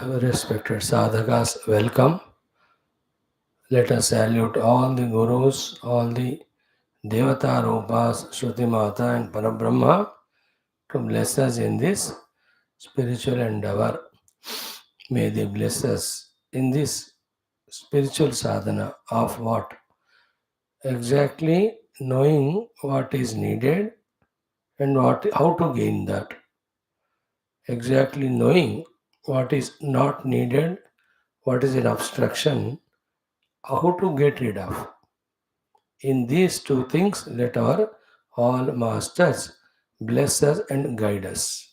Respected sadhakas, welcome. Let us salute all the gurus, all the Devata Rupas, Shruti Mata and Parabrahma to bless us in this spiritual endeavor. May they bless us in this spiritual sadhana of what? Exactly knowing what is needed and how to gain that. Exactly knowing what is not needed, what is an obstruction, how to get rid of. In these two things, let our all masters bless us and guide us.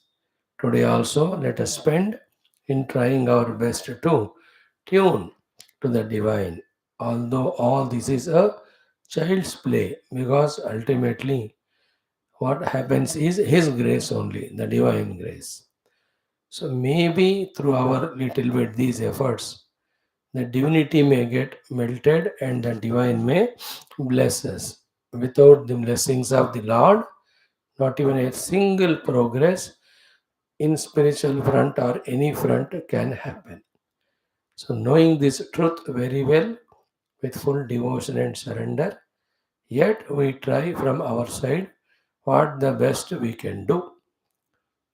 Today also, let us spend in trying our best to tune to the divine. Although all this is a child's play, because ultimately what happens is His grace only, the divine grace. So maybe through our little bit these efforts, the divinity may get melted and the divine may bless us. Without the blessings of the Lord, not even a single progress in spiritual front or any front can happen. So knowing this truth very well with full devotion and surrender, yet we try from our side what the best we can do.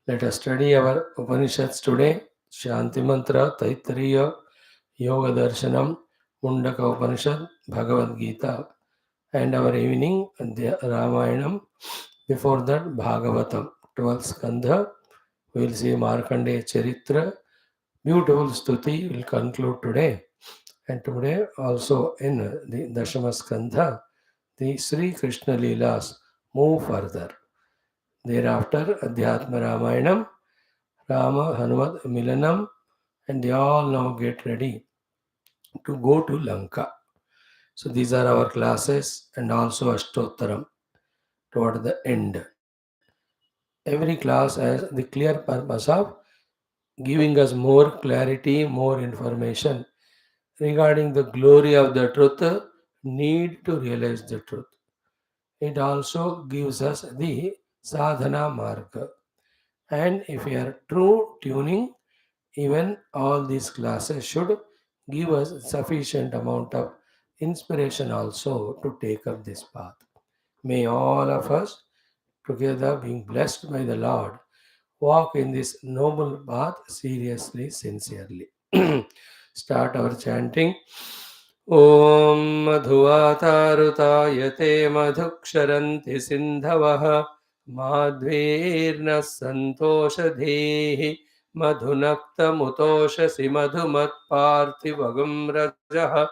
Let us study our Upanishads today. Shanti Mantra, Taittiriya, Yoga Darshanam, Mundaka Upanishad, Bhagavad Gita, and our evening the Ramayanam. Before that, Bhagavatam, 12th Skandha. We will see Markandeya Charitra. Beautiful stuti will conclude today. And today also in the Dashama Skandha, the Sri Krishna Leelas move further. Thereafter, Adhyatma Ramayanam, Rama Hanumat Milanam, and they all now get ready to go to Lanka. So these are our classes and also Ashtottaram toward the end. Every class has the clear purpose of giving us more clarity, more information regarding the glory of the truth, need to realize the truth. It also gives us the sadhana marga. And if we are true tuning, even all these classes should give us sufficient amount of inspiration also to take up this path. May all of us, together being blessed by the Lord, walk in this noble path seriously, sincerely. Start our chanting. Om Madhuvatarutayate Madhuksharanti Sindhavaha Madhvirna Santoshadhehi Madhunaktamutoshasi Madhumatparthivagam Rajaha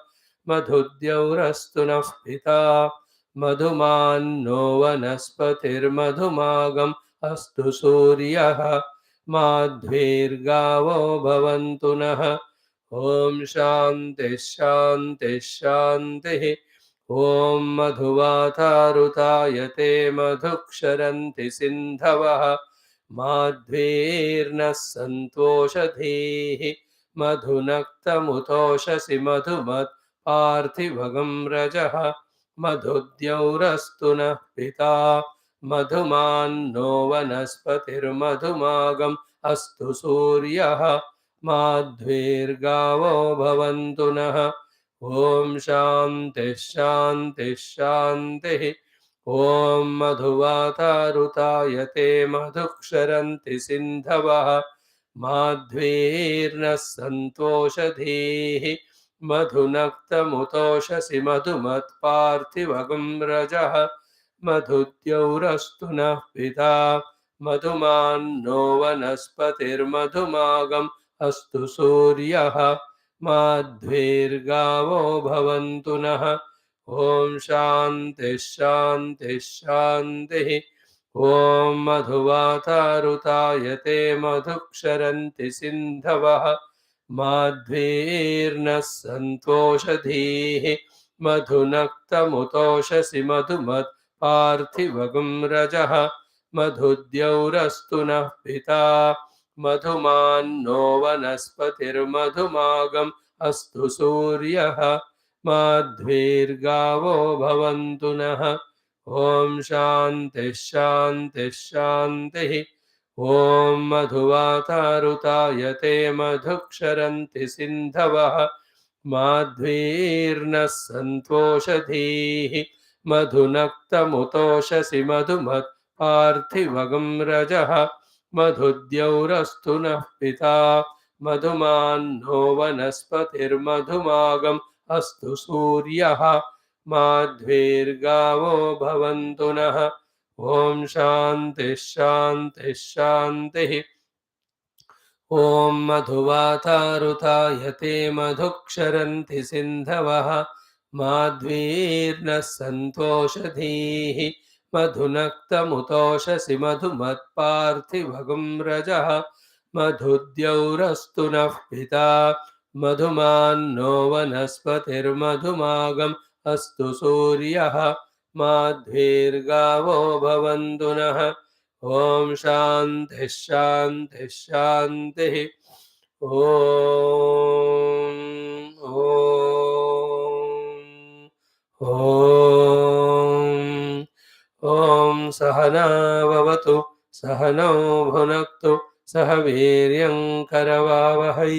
Madhudyaurastu Nafpita Madhumanno Vanaspatirmadhumagam Astu Suryah Madhvirgavo Bhavantu Nah. Om Shanti Shanti Shanti. Om Madhuvatarutayate Madhuksharanti Sindhavaha Madhvirna Santoshadhehi Madhunaktamutoshasi Madhumat Parthivagam Rajaha Madhudyaurastu Nah Pita Madhumanno Vanaspatirmadhumagam Astu Suryah Madhvirgavo Bhavantu Nah. Om Shanti Shanti Shanti. Om Madhuvatarutayate Madhuksharanti Sindhavaha Madhvirna Santoshadhehi Madhunaktamutoshasi Madhumatparthivagam Rajaha Madhudyaurastu Nah Pita Madhumanno Vanaspatirmadhumagam Astu Suryah Madhvirgavo Bhavantu Nah. Om Shanti Shanti Shanti. Om Madhuvatarutayate Madhuksharanti Sindhavaha Madhvirna Santoshadhehi Madhunaktamutoshasi Madhumat Parthivagam Rajaha Madhudyaurastu Nah Pita Madhumanno Vanaspatirmadhumagam Astu Suryah Madhvirgavo Bhavantu Nah. Om Shanti Shanti Shanti. ॐ मधुवातारुतायते मधुक्षरन्ति सिन्धवः माध्वीर्नः सन्तोषधीः मधुनक्तमुतोषसि मधुमत्पार्थिवगं रजः मधुद्यौरस्तु नः पिता मधुमान्नो वनस्पतिर्मधुमागम् अस्तु सूर्यः माध्वीर्गावो भवन्तु नः ॐ शान्तिः शान्तिः शान्तिः ॐ मधुवातारुतायते मधुक्षरन्ति सिन्धवः माध्वीर्नः सन्तोषधीः मधुनक्तमुतोषसि मधुमत्पार्थिवगं रजः मधुद्यौरस्तु नः पिता मधुमान्नो वनस्पतिर्मधुमागम् अस्तु सूर्यः माध्वीर्गावो भवन्तु नः ॐ शान्तिः शान्तिः शान्तिः ॐ ॐ सहना भवतु सहनौ भुनक्तु सह वीर्यं करवावहै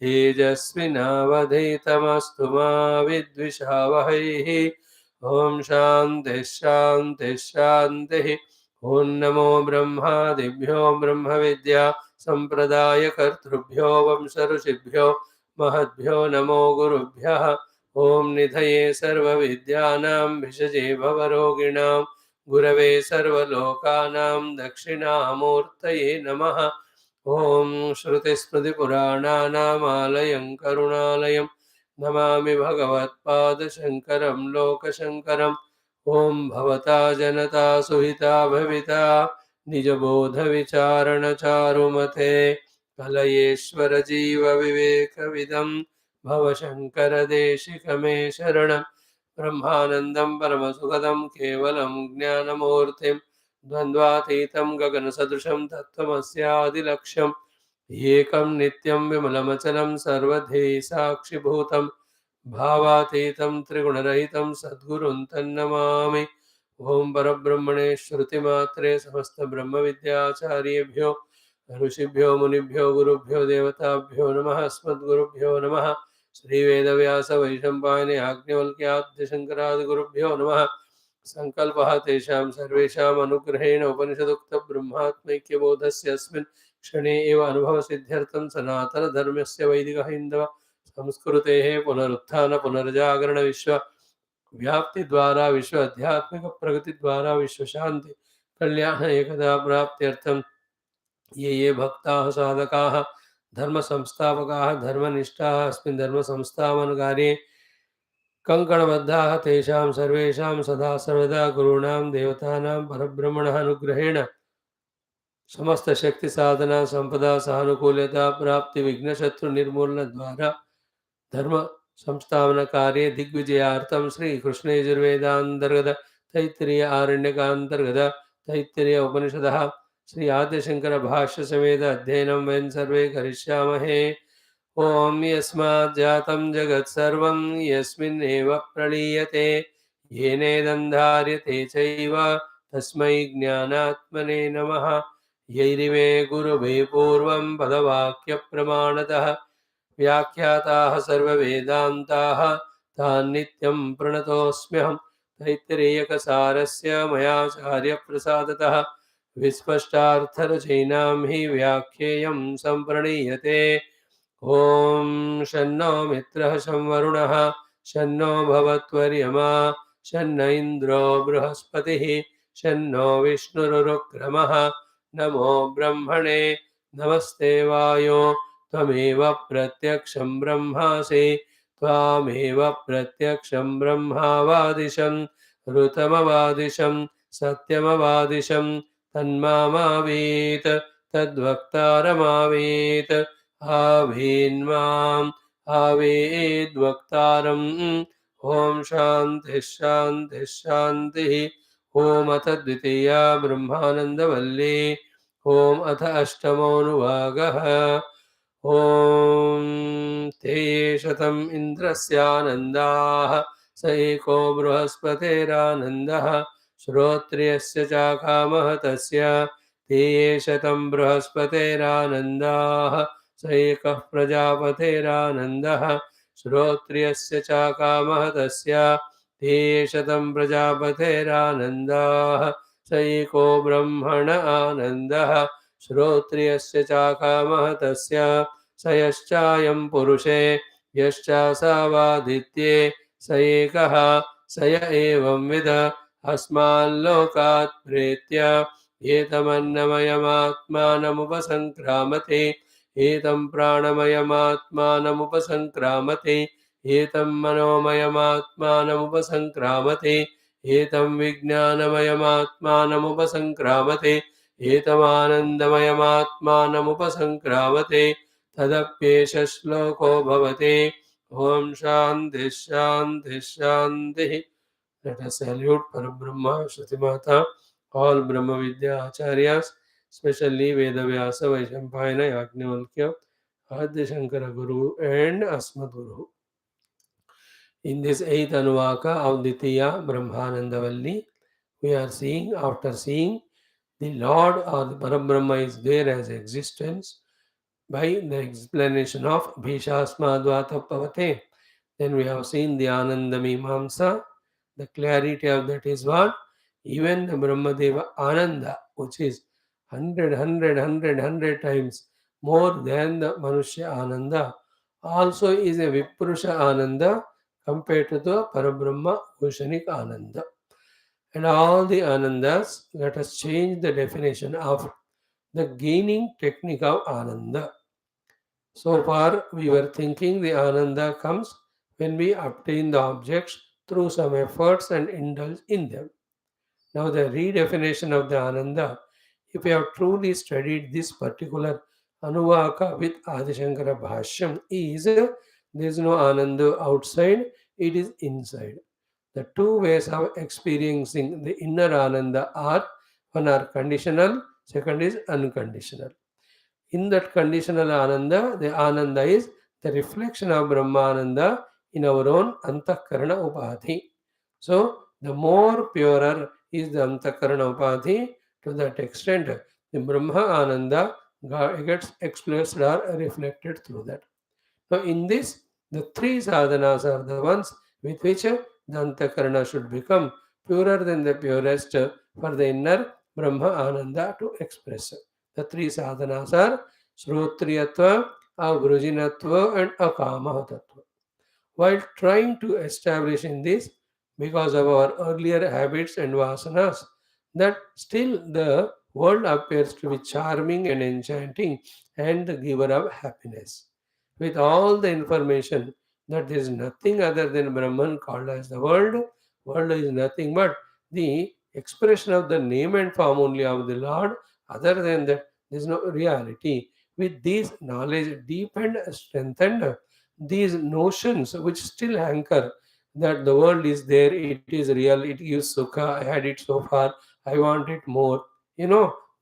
तेजस्विनावधीतमस्तु मा विद्विषावहैः ॐ शान्तिः शान्तिः शान्तिः ॐ नमो ब्रह्मादिभ्यो ब्रह्मविद्या सम्प्रदायकर्तृभ्यो वंशऋषिभ्यो महद्भ्यो नमो गुरुभ्यः ॐ निधये सर्वविद्यानां भिषजे भवरोगिणां गुरवे सर्वलोकानां दक्षिणामूर्तये नमः ॐ श्रुतिस्मृतिपुराणानामालयं करुणालयं नमामि भगवत्पादशङ्करं लोकशङ्करम् ॐ भवता जनता सुहिता भविता निजबोधविचारणचारुमते कलयेश्वरजीवविवेकविदं भवशङ्करदेशिकमे शरणं ब्रह्मानन्दं परमसुखदं केवलं ज्ञानमूर्तिं द्वन्द्वातीतं गगनसदृशं तत्त्वमस्यादिलक्ष्यम् एकं नित्यं विमलमचलं सर्वधी साक्षिभूतं भावातीतं त्रिगुणरहितं सद्गुरुं तन्नमामि ॐ परब्रह्मणे श्रुतिमात्रे समस्तब्रह्मविद्याचार्येभ्यो ऋषिभ्यो मुनिभ्यो गुरुभ्यो देवताभ्यो नमः अस्मद्गुरुभ्यो नमः श्रीवेदव्यासवैशम्पायने आज्ञवल्क्याद्यशङ्करादिगुरुभ्यो नमः सङ्कल्पः तेषां सर्वेषाम् अनुग्रहेण उपनिषदुक्तब्रह्मात्मैक्यबोधस्य अस्मिन् क्षणे एव अनुभवसिद्ध्यर्थं सनातनधर्मस्य वैदिकः हिन्दव संस्कृतेः पुनरुत्थान पुनर्जागरण विश्व व्याप्ति द्वारा विश्व आध्यात्मिक प्रगति द्वारा विश्व शांति कल्याण एकदा प्राप्त्यर्थं ये भक्ताः साधकाः धर्म संस्थापकाः धर्मनिष्ठाः अस्मिन् धर्म संस्थापनकार्ये कङ्कणबद्धाः तेषां सर्वेषां सदा सर्वदा गुरूणां देवतानां परब्रह्मणः अनुग्रहेण समस्त शक्ति साधना संपदा सहानुकूलता प्राप्ति विघ्नशत्रु निर्मूलन द्वारा धर्म संस्थापन कार्य दिग्विजयार्थम श्री कृष्ण यजुर्वेदांतर्गत तैत्तिरीय आरण्यकांतर्गत तैत्तिरीय उपनिषदः श्री आद्यशंकर भाष्य समेत अध्ययनं वयं सर्वे करिष्यामहे ओम यस्मात् जातं जगत् सर्वं यस्मिन्नेव प्रलीयते येनेदं चैव तस्मै ज्ञानात्मने नमः यैरिमे गुरुवे पूर्वं पदवाक्यप्रमाणतः व्याख्याताः सर्ववेदान्ताः तान् नित्यं प्रणतोऽस्म्यहं तैत्तिरीयकसारस्य मयाचार्यप्रसादतः विस्पष्टार्थरचयिनां हि व्याख्येयं सम्प्रणीयते ॐ शन्नो मित्रः शं वरुणः शन्नो भवत्वर्यमा शन्न इन्द्रो बृहस्पतिः शन्नो विष्णुरुक्रमः नमो ब्रह्मणे नमस्ते वायो त्वमेव प्रत्यक्षं ब्रह्मासि त्वामेव प्रत्यक्षं ब्रह्मावादिशं ऋतमवादिशं सत्यमवादिशं तन्मामावीत् तद्वक्तारमावीत् आवीन्माम् आवेद्वक्तारम् ॐ शान्तिः शान्तिः शान्तिः ॐ अथ द्वितीया ब्रह्मानन्दवल्ली ॐ अथ अष्टमोऽनुवागः ॐ ते शतम् इन्द्रस्यानन्दाः स एको बृहस्पतेरानन्दः श्रोत्रियस्य चाकामः तस्य te shatam brahaspateranandah स एकः प्रजापतेरानन्दः श्रोत्रियस्य च कामः तस्य ते शतं प्रजापतेरानन्दाः स एको ब्रह्मण आनन्दः श्रोत्रियस्य च कामः तस्य स यश्चायं पुरुषे यश्चासावादित्ये स एकः स य एवंविद अस्माल्लोकात् प्रेत्य एतमन्नमयमात्मानमुपसङ्क्रामते एतं प्राणमयमात्मानमुपसङ्क्रामते एतं मनोमयमात्मानमुपसङ्क्रामते एतं विज्ञानमयमात्मानमुपसङ्क्रामते एतमानन्दमयमात्मानमुपसङ्क्रामते तदप्येष श्लोको भवति ॐ शान्तिः शान्तिः शान्तिः. Let us salute Parabrahma, Shruti Mata, all Brahma Vidya Acharyas, especially Vedavyasa, Vaishampayana, Yajnavalkya, Adi Shankara Guru, and Asmat Guru. In this 8th Anuvaka of Ditya Brahmananda Valli, we are seeing, after seeing the Lord or the Parabrahma is there as existence by the explanation of Bhishasmadvata Pavate. Then we have seen the Ananda Mimamsa. The clarity of that is what? Even the Brahmadeva Ananda, which is 100 times more than the Manushya Ananda, also is a Vipurusha Ananda compared to the Parabrahma Bhushanik Ananda. And all the Anandas, let us change the definition of the gaining technique of Ananda. So far, we were thinking the Ananda comes when we obtain the objects through some efforts and indulge in them. Now, the redefinition of the Ananda, if you have truly studied this particular Anuvaka with Adi Shankara Bhashyam, is there is no Ananda outside, it is inside. The two ways of experiencing the inner Ananda are one are conditional, second is unconditional. In that conditional Ananda, the Ananda is the reflection of Brahmananda in our own Antakarana Upadhi. So, the more purer is the Antakarana Upadhi, to that extent, the Brahma Ananda gets expressed or reflected through that. Now, in this, the three sadhanas are the ones with which the Antakarana should become purer than the purest for the inner Brahma Ananda to express. The three sadhanas are Shrutriyatva, Avrujinatva, and Akama Tattva. While trying to establish in this, because of our earlier habits and vasanas, that still the world appears to be charming and enchanting and the giver of happiness. With all the information that there is nothing other than Brahman called as the world is nothing but the expression of the name and form only of the Lord, other than that, there is no reality. With this knowledge deepened, strengthened, these notions which still anchor that the world is there, it is real, it gives sukha, I had it so far, I want it more.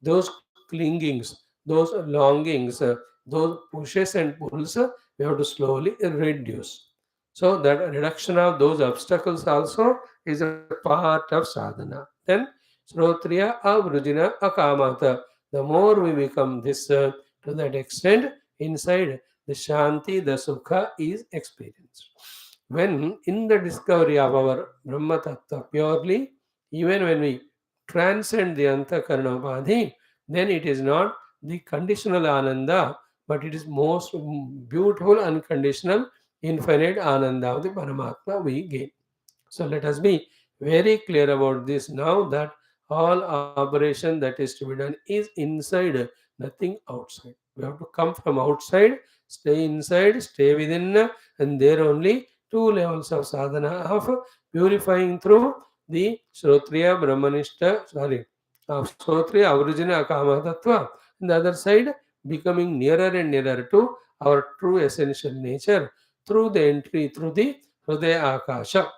Those clingings, those longings, those pushes and pulls, we have to slowly reduce. So that reduction of those obstacles also is a part of sadhana. Then Shrotriya Avrujina Akamata. The more we become this to that extent, inside the Shanti, the Sukha is experienced. When in the discovery of our Brahma Tattva purely, even when we transcend the Antakarana Upadhi, then it is not the conditional Ananda, but it is most beautiful, unconditional, infinite Ananda of the Paramatma we gain. So let us be very clear about this now, that all operation that is to be done is inside, nothing outside. We have to come from outside, stay inside, stay within, and there only two levels of sadhana of purifying through the Shrotriya Brahmanishta, of Shrotriya Avrujana Kama Tattva. On the other side, becoming nearer and nearer to our true essential nature through the entry through the Hridaya Akasha.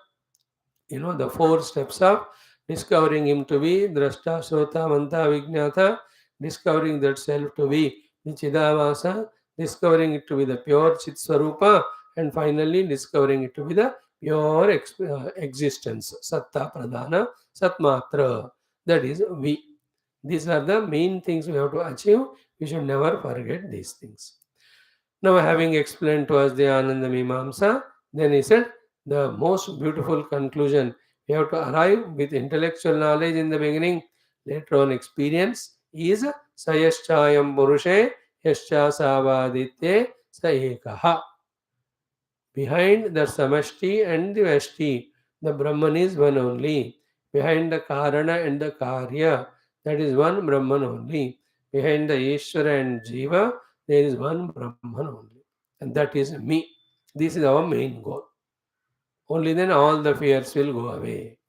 The four steps of discovering him to be Drashta, Shrota, Manta, Vijnata, discovering that self to be the Chidavasa, discovering it to be the pure Chit Swarupa, and finally discovering it to be the pure existence, Satta Pradhana, Satmatra. That is we. These are the main things we have to achieve. We should never forget these things. Now, having explained to us the Ananda Mimamsa, then he said the most beautiful conclusion. We have to arrive with intellectual knowledge in the beginning, later on experience is Sayaschayam Purushe Yascha Savaditye Saekaha. Behind the Samashti and the Vashti, the Brahman is one only. Behind the Karana and the Karya, that is one Brahman only. Behind the Ishvara and Jiva, there is one Brahman only. And that is me. This is our main goal. Only then all the fears will go away.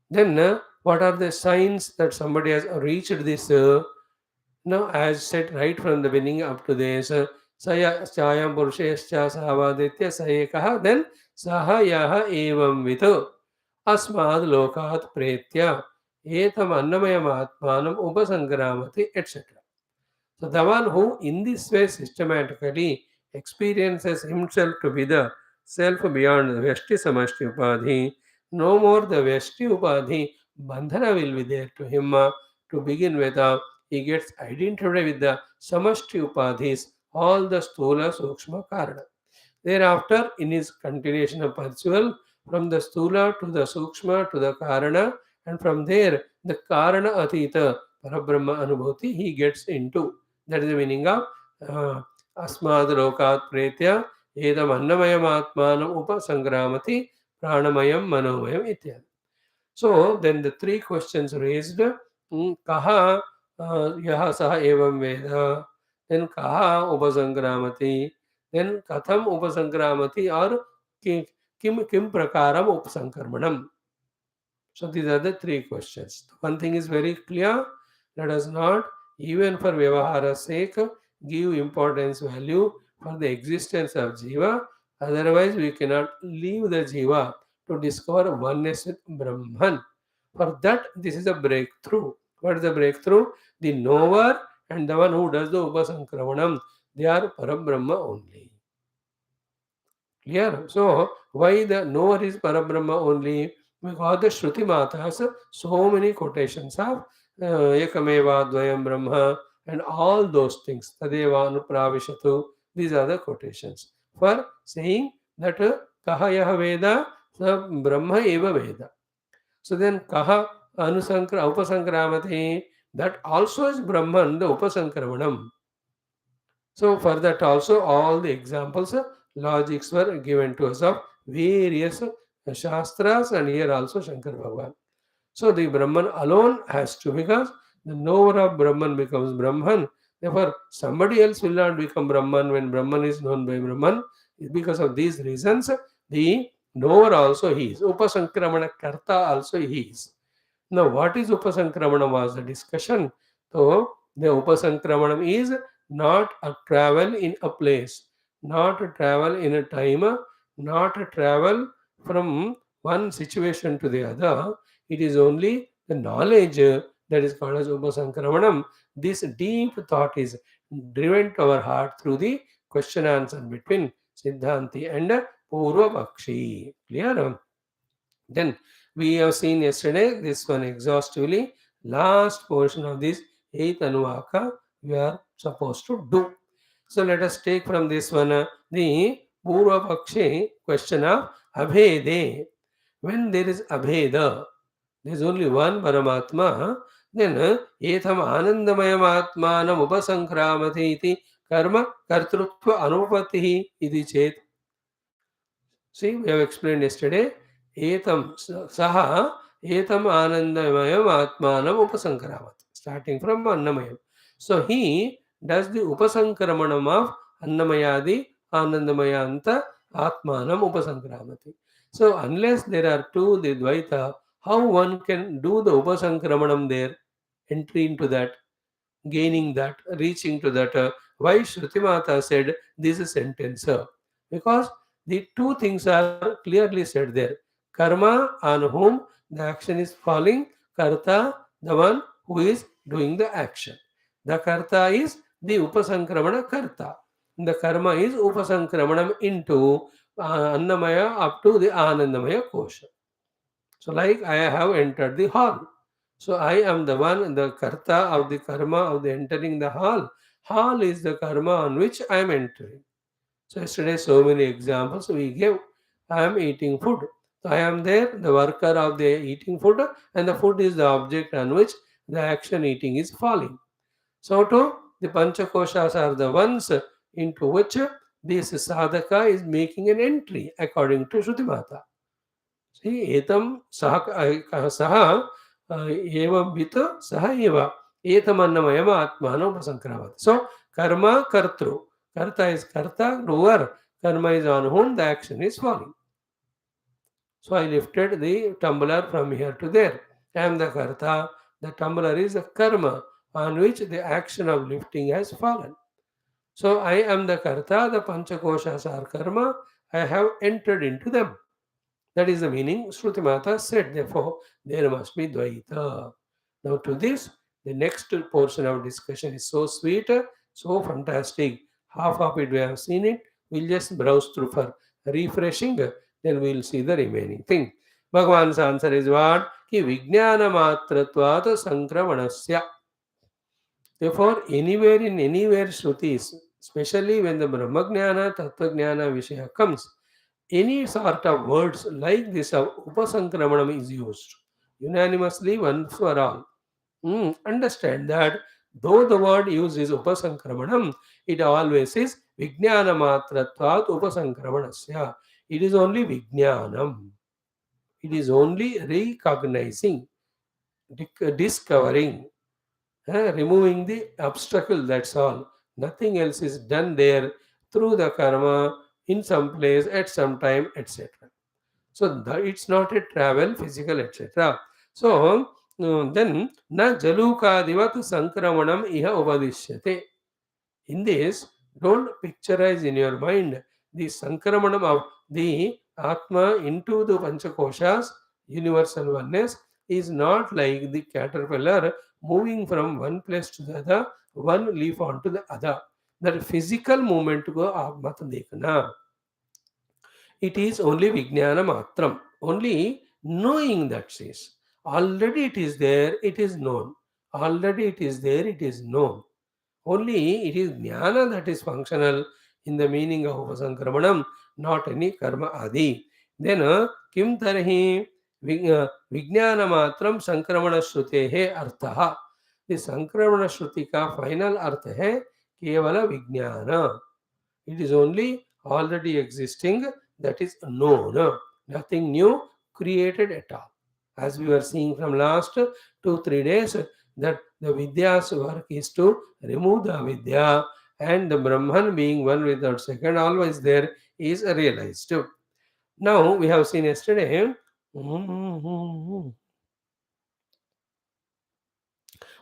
Then, what are the signs that somebody has reached this? Now, as said right from the beginning up to this, Saya Chayam Purushescha Savaditya Sayekaha, then Saha Yaha Evam Vitu Asmad Lokat Pretya Etam Annamayam Atmanam Upasangramati, etc. So, the one who in this way systematically experiences himself to be the self beyond the Vyashti Samashti Upadhi, no more the Vyashti Upadhi, Bandhana will be there to him. To begin with, he gets identified with the Samashti Upadhis, all the Stula Sukshma Karana. Thereafter, in his continuation of pursuit, from the Stula to the Sukshma to the Karana, and from there, the Karana Atita Parabrahma Anubhuti, he gets into. That is the meaning of Asmad Lokat Pretya Edam Annamayam Atmanam Upasangramati Pranamayam Manomayam Ityad. So then the three questions raised, Kaha Yaha Saha Evam Veda, then Kaha Upasangramati, then Katham Upasangramati, or Kim Prakaram Upasankarmanam. So these are the three questions. One thing is very clear, let us not, even for Vyavahara's sake, give importance, value for the existence of Jiva. Otherwise, we cannot leave the Jiva to discover oneness with Brahman. For that, this is a breakthrough. What is the breakthrough? The knower and the one who does the Upasankramanam, they are Parabrahma only. Clear? So, why the knower is Parabrahma only? Because the Shruti Mata has so many quotations of Ekameva Dvayam Brahma and all those things. Tadeva Anupravishatu. These are the quotations for saying that Kaha Veda, the Brahma Eva Veda. So then Kaha Upasankramati, that also is Brahman, the Upasankramanam. So for that also all the examples, logics were given to us of various Shastras, and here also Shankar Bhagavan. So the Brahman alone has to, because the knower of Brahman becomes Brahman. Therefore, somebody else will not become Brahman when Brahman is known by Brahman. Because of these reasons, the knower also he is. Upasankramana Karta also he is. Now, what is Upasankramana was the discussion. So, the Upasankramanam is not a travel in a place, not a travel in a time, not a travel from one situation to the other. It is only the knowledge that is called as Upasankramanam. This deep thought is driven to our heart through the question answer between Siddhanti and Purva Pakshi. Clear? Then we have seen yesterday this one exhaustively. Last portion of this 8th Anuvaka we are supposed to do. So let us take from this one the Purva Pakshi question of Abhede. When there is Abheda, there is only one Paramatma, then Etham Anandamayam Atmanam Upasankramati iti Karma Kartrutva Anupatihi iti Chet. See, we have explained yesterday. Etam saha etam anandamayam atmanam upasankramat. Starting from Annamayam. So he does the upasankramanam of Annamayadi Anandamayanta Atmanam upasankramati. So unless there are two, the Dvaita, how one can do the upasankramanam there, entry into that, gaining that, reaching to that. Why Shruti Mata said this sentence? Because the two things are clearly said there. Karma, on whom the action is falling, Karta, the one who is doing the action. The Karta is the Upasankramana Karta. The Karma is Upasankramanam into Annamaya up to the Anandamaya Kosha. So, like I have entered the hall. So I am the one, the karta of the karma of the entering the hall. Hall is the karma on which I am entering. So yesterday, so many examples we gave. I am eating food. So I am there, the worker of the eating food, and the food is the object on which the action eating is falling. So too, the Panchakoshas are the ones into which this sadhaka is making an entry according to Shruti Mata. See, etam saha evam vita saha eva etam annamayam atmano prasankravati. So, karma kartru. Karta is karta, doer. Karma is on whom the action is falling. So, I lifted the tumbler from here to there. I am the karta. The tumbler is the karma on which the action of lifting has fallen. So, I am the karta, the panchakoshas are karma. I have entered into them. That is the meaning. Shruti Mata said, therefore, there must be Dvaita. Now, to this, the next portion of discussion is so sweet, so fantastic. Half of it we have seen it. We'll just browse through for refreshing, then we'll see the remaining thing. Bhagavan's answer is what? Ki Vijnana Matratvat Sankramanasya. Therefore, anywhere in anywhere Shrutis, especially when the Brahmajnana, Tattvajnana Vishaya comes, any sort of words like this of Upasankramanam is used unanimously once for all. Understand that though the word used is Upasankramanam, it always is Vijnana Matratvat Upasankramanasya. It is only Vijnanam. It is only recognizing, discovering, removing the obstacle, that's all. Nothing else is done there through the karma in some place at some time, etc. So it's not a travel, physical, etc. So then na jalukadivat sankramanam iha upadishyate. In this, don't picturize in your mind the sankramanam of the Atma into the Panchakoshas, universal oneness, is not like the caterpillar moving from one place to the other, one leaf onto the other. That physical movement go aap mat dekhna. It is only Vijnana Matram. Only knowing that says. Already it is there, it is known. Already it is there, it is known. Only it is jnana that is functional in the meaning of upasankramanam, not any karma adi. Then kim tarhi vijnana matram sankramana shrutehe artha. The sankramana shruti ka final artha hai kevala vijnana. It is only already existing, that is known. Nothing new created at all. As we were seeing from last 2-3 days, that the Vidya's work is to remove the Vidya, and the Brahman being one without second, always there, is realized. Now we have seen yesterday. Nanu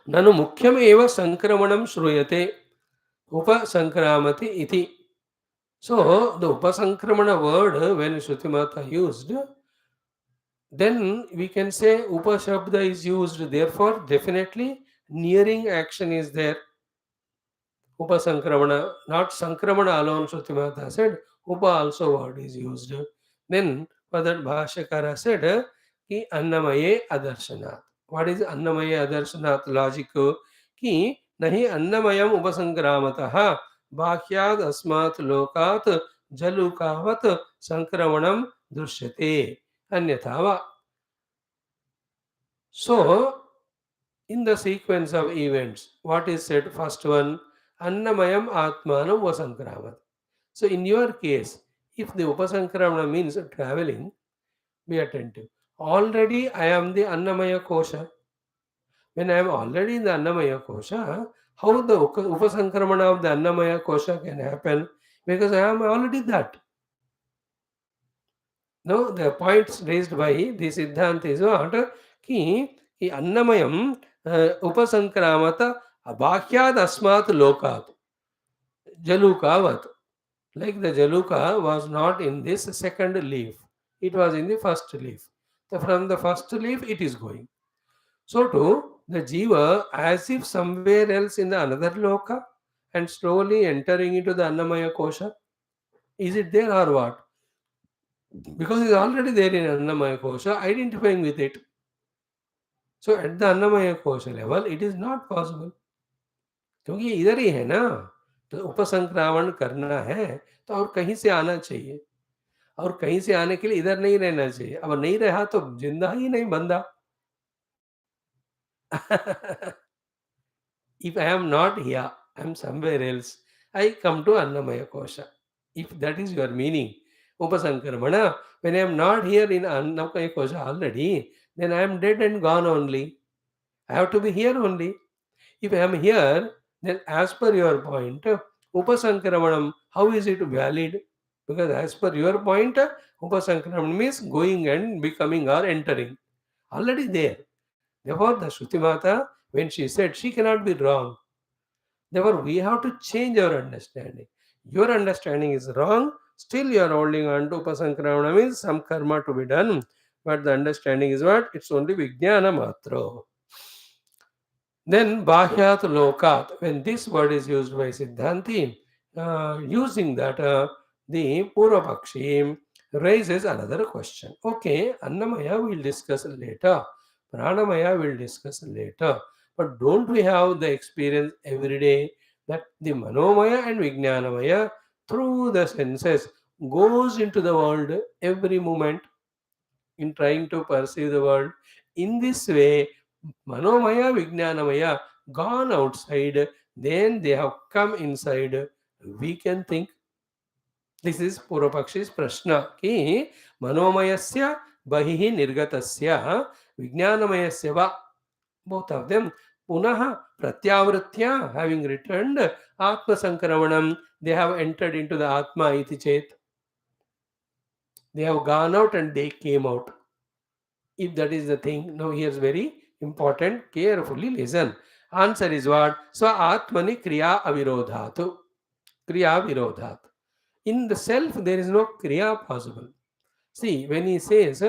mukhyam eva sankramanam shruyate upasankramati iti. So the upasankramana word, when Shrutimata used, then we can say upashabda is used. Therefore, definitely nearing action is there. Upasankramana, not Sankramana alone, Shrutimata said, Upa also word is used. Then Further Bhashyakara said, Ki Annamaye Adarshanath. What is Annamaye Adarshanath logic? Ki Nahi Annamayam Upasankramatah Bhakyad Asmat Lokat Jalukavat Sankramanam Drishyate. Anyatha. So, in the sequence of events, what is said? First one, Annamayam Atmanam Vasankramat. So, in your case, if the Upasankramana means traveling, be attentive. Already I am the Annamaya Kosha. When I am already in the Annamaya Kosha, how the Upasankramana of the Annamaya Kosha can happen? Because I am already that. No, the points raised by the Siddhanta is what? Ki Annamayam Upasankramata Bhakyad Asmat Lokat Jalukavat. Like the Jaluka was not in this second leaf, it was in the first leaf. So from the first leaf, it is going. So too, the Jiva, as if somewhere else in the another loka and slowly entering into the Annamaya Kosha. Is it there or what? Because it's already there in Annamaya Kosha, identifying with it. So at the Annamaya Kosha level, it is not possible. क्योंकि ये इधर ही है ना, तो उपसंक्रामण करना है तो और कहीं से आना चाहिए, और कहीं से आने के लिए इधर नहीं रहना चाहिए। अब नहीं रहा तो जिंदा ही नहीं बंदा। If I am not here, I am somewhere else. I come to Annamaya Kosha. If that is your meaning, Upasankaramana, when I am not here in Annamaya Kosha already, then I am dead and gone only. I have to be here only. If I am here, then as per your point, Upasankramanam, how is it valid? Because as per your point, Upasankramanam means going and becoming or entering. Already there. Therefore, the Shruti Mata, when she said, she cannot be wrong. Therefore, we have to change our understanding. Your understanding is wrong. Still, you are holding on to Upasankramanam means some karma to be done. But the understanding is what? It's only Vijnana Matra. Then Bhahyat Lokat, when this word is used by Siddhanti, using that, the Purvapakshi raises another question. Okay, Annamaya will discuss later, Pranamaya will discuss later, but don't we have the experience every day that the Manomaya and Vijnanamaya through the senses goes into the world every moment in trying to perceive the world? In this way, Manomaya, Vijnanamaya gone outside, then they have come inside. We can think. This is Purvapakshi's prashna ki Manomayasya bahihi nirgatasya Vijnanamayasya va. Both of them punaha pratyavritya, having returned Atma Sankramanam, they have entered into the Atma iti chet. They have gone out and they came out. If that is the thing, now here's very important, carefully listen. Answer is what? So Atmani Kriya Avirodhatu. Kriya Virodhat. In the self, there is no Kriya possible. See, when he says,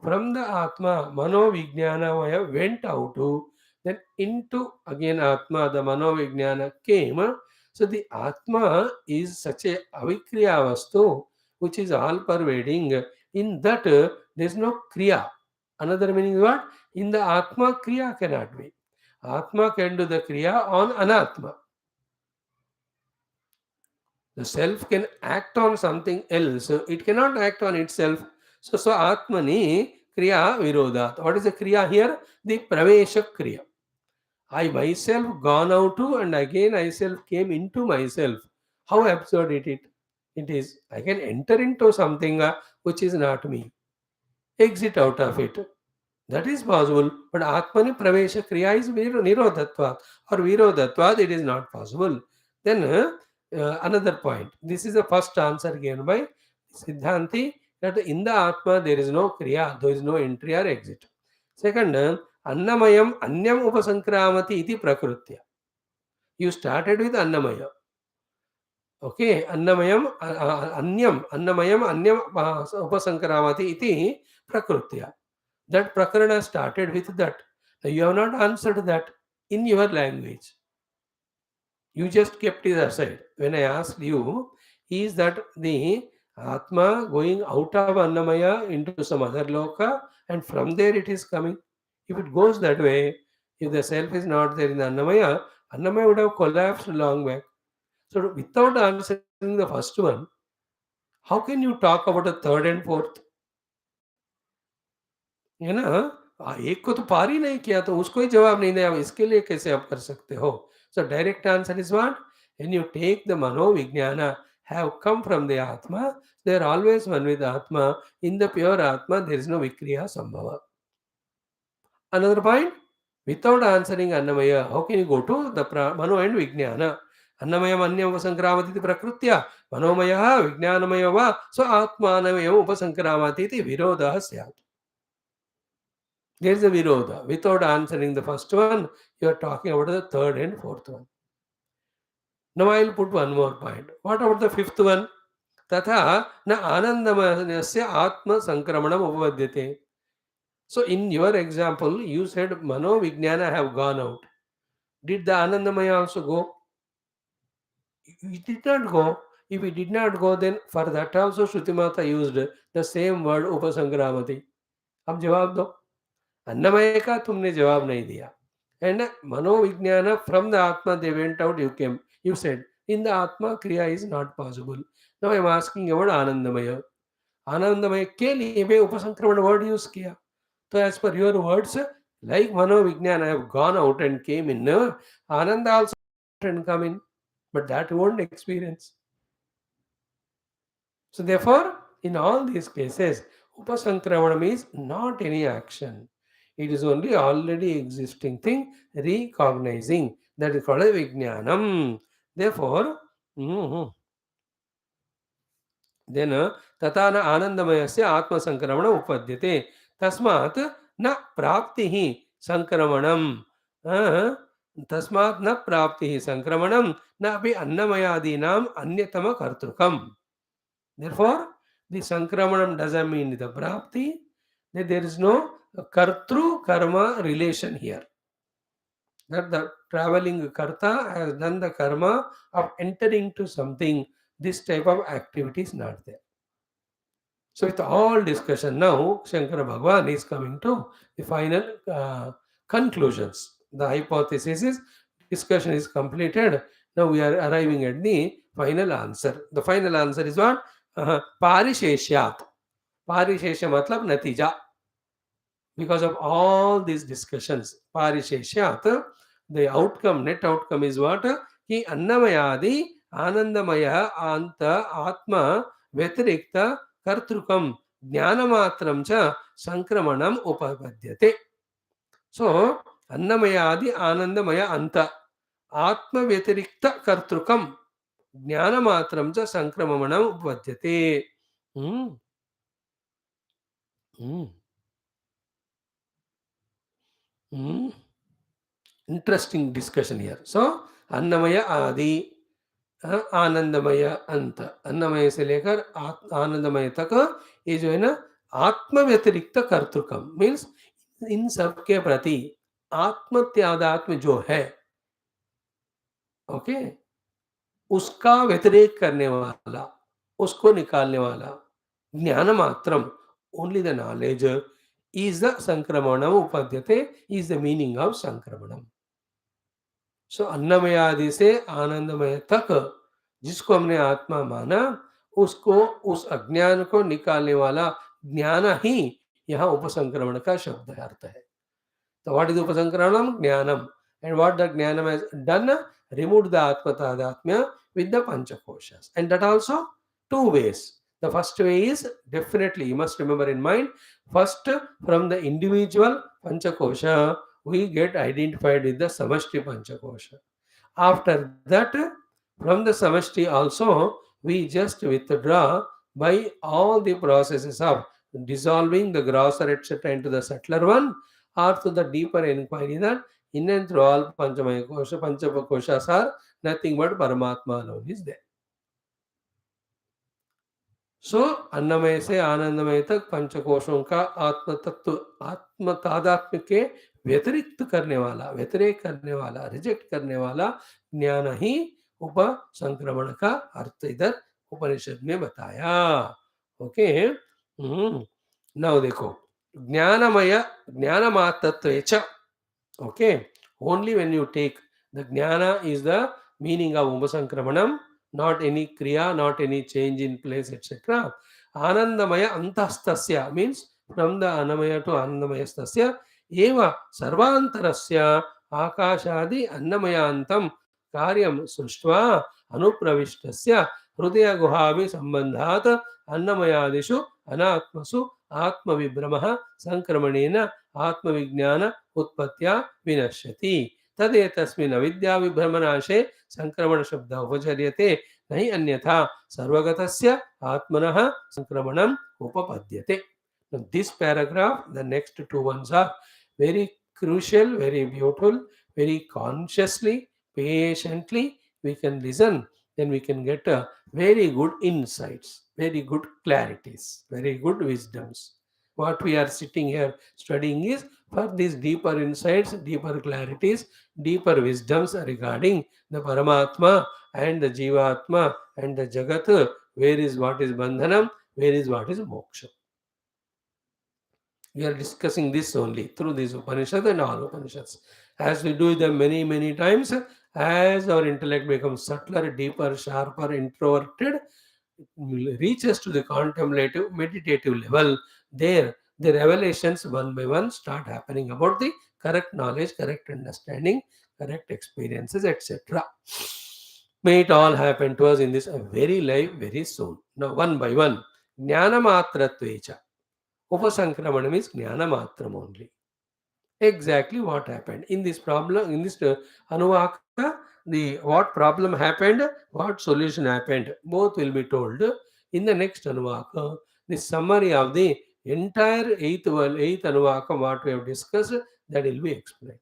from the Atma, Mano Vijnana went out to, then into again Atma, the Mano Vijnana came. So the Atma is such a avikriya vastu, which is all pervading. In that, there is no Kriya. Another meaning is what? In the Atma, Kriya cannot be. Atma can do the Kriya on Anatma. The self can act on something else. It cannot act on itself. So Atmani Kriya Virodhat. What is the Kriya here? The Pravesha Kriya. I myself gone out to and again I self came into myself. How absurd it is. I can enter into something which is not me. Exit out of it. That is possible. But Atmani Pravesha Kriya is Nirodhatvat or Virodhatvat. It is not possible. Then another point. This is the first answer given by Siddhanti, that in the Atma there is no Kriya, there is no entry or exit. Second, Annamayam Anyam Upasankramati iti Prakrutya. You started with Annamaya. Okay, Anyam Anyam Upasankramati iti Prakrutya. That Prakarana started with that. Now you have not answered that in your language. You just kept it aside. When I asked you, is that the Atma going out of Annamaya into some other loka and from there it is coming? If it goes that way, if the self is not there in the Annamaya would have collapsed long back. So without answering the first one, how can you talk about the third and fourth? है ना? एक को तो पार ही नहीं किया तो उसको ही जवाब नहीं दिया, इसके लिए कैसे आप कर सकते हो? So direct answer is what? When you take the mano vijnana have come from the atma, they are always one with atma. In the pure atma there is no vikriya sambhava. Another point, without answering annamaya, how can you go to the mano and vijnana? Annamaya manyam upasankramati prakrutya manomaya vijnanamaya va, so atmanamaya upasankramati iti virodha syat. There is a virodha. Without answering the first one, you are talking about the third and fourth one. Now I will put one more point. What about the fifth one? Tatha na anandamasya atma sankramanam upapadyate. So in your example, you said mano vijnana have gone out. Did the anandamaya also go? It did not go. If it did not go, then for that also Shruti Mata used the same word upasangramati. अब जवाब दो. अन्नमय का तुमने जवाब नहीं दिया. And Manovijnana, from the Atma they went out, you came. You said, in the Atma, Kriya is not possible. Now I am asking about Anandamaya. Anandamaya के लिए भी उपसंक्रमण word use किया. So as per your words, like Manovijnana, I have gone out and came in. Ananda also and come in. But that won't experience. So therefore, in all these cases, Upasankramanam is not any action. It is only already existing thing recognizing. That is called a Vijnanam. Therefore, then Tatana Anandamayasya Atma Sankramana Upadyate. Tasmat na praptihi Sankramanam. Tasmat na praptihi Sankramanam na api Annamayadinam Anyatama Kartrukam. Therefore, the Sankramanam doesn't mean the Prapti, that there is no Kartru Karma relation here. That the traveling Karta has done the karma of entering to something, this type of activity is not there. So, with all discussion now, Shankara Bhagavan is coming to the final conclusions. The hypothesis is discussion is completed. Now we are arriving at the final answer. The final answer is what? Parisheshyat. Parishesha matlab natija. Because of all these discussions, Parisheshyat, the outcome, net outcome is what? Ki Annamayadi, Anandamaya, Anta, Atma, Vetirikta, Kartrukam, Jnanamatram cha Sankramanam Upapadyate. So, Annamayadi, Anandamaya, Anta, Atma Vetirikta, Kartrukam, Jnanamatram cha Sankramanam Upapadyate. Interesting discussion here. So, Annamaya Adi, आनंदमय अंत. अन्नमय से लेकर आनंदमय तक ये जो है ना आत्म व्यतिरिक्त कर्तृकम मीन्स इन सब के प्रति आत्म त्यादात्म जो है, ओके, उसका व्यतिरेक करने वाला, उसको निकालने वाला ज्ञान मात्रम, only the knowledge is the Sankramanam Upadyate, is the meaning of Sankramanam. So अन्नमयादि से आनंदमय तक जिसको हमने आत्मा माना, उसको उस अज्ञान को निकालने वाला ज्ञान ही यहाँ उपसंक्रमण का शब्द अर्थ है. So what is उपसंक्रमणम? ज्ञानम. And what the jnanam has done? Removed the atma tadatmya with the panchakoshas. And that also two ways. The first way is definitely, you must remember in mind, first from the individual panchakosha, we get identified with the samashti panchakosha. After that, from the samashti also, we just withdraw by all the processes of dissolving the grosser etc. into the subtler one, or to the deeper inquiry that in and through all panchamaya kosha, panchakoshas are nothing but Paramatma alone is there. सो अन्नमय से आनंदमय तक पंचकोशों का आत्म तत्व, आत्म तादात्म्य के व्यतिरिक्त करने वाला, व्यतिरेक करने वाला, रिजेक्ट करने वाला ज्ञान ही उपसंक्रमण का अर्थ इधर उपनिषद में बताया. ओके, नाउ देखो, ज्ञानमय ज्ञानमात्रत्वे च. Okay, only when you take the jnana is the meaning of upasankramanam, not any kriya, not any change in place, etc. Anandamaya antastasya means from the Anamaya to Anandamayastasya eva sarvantarasya akashadi annamayantam karyam sruštva anupravishtasya hridaya guhavi sambandhat annamayadishu anatmasu atmavibramah sankramanena atmavijnana utpatya vinashyati. तदे तस्मिन् अविद्या विभ्रमनाशे संक्रमण शब्द उपचर्यते, नहीं अन्यथा सर्वगतस्य आत्मनः संक्रमणम् उपपद्यते. This paragraph, the next two ones are very crucial, very beautiful, very consciously, patiently we can listen, then we can get very good insights, very good clarities, very good wisdoms. What we are sitting here studying is for these deeper insights, deeper clarities, deeper wisdoms regarding the Paramatma and the Jivatma and the Jagat, where is what is Bandhanam, where is what is Moksha. We are discussing this only through these Upanishads and all Upanishads. As we do them many, many times, as our intellect becomes subtler, deeper, sharper, introverted, reaches to the contemplative, meditative level, there the revelations one by one start happening about the correct knowledge, correct understanding, correct experiences, etc. May it all happen to us in this very life very soon. Now, one by one, Jnana Matratvecha. Upasankramana means Jnana Matram only. Exactly what happened in this problem, in this Anuvaka, the what problem happened, what solution happened, both will be told in the next Anuvaka. The summary of the entire eighth Anuvaka, what we have discussed, that will be explained.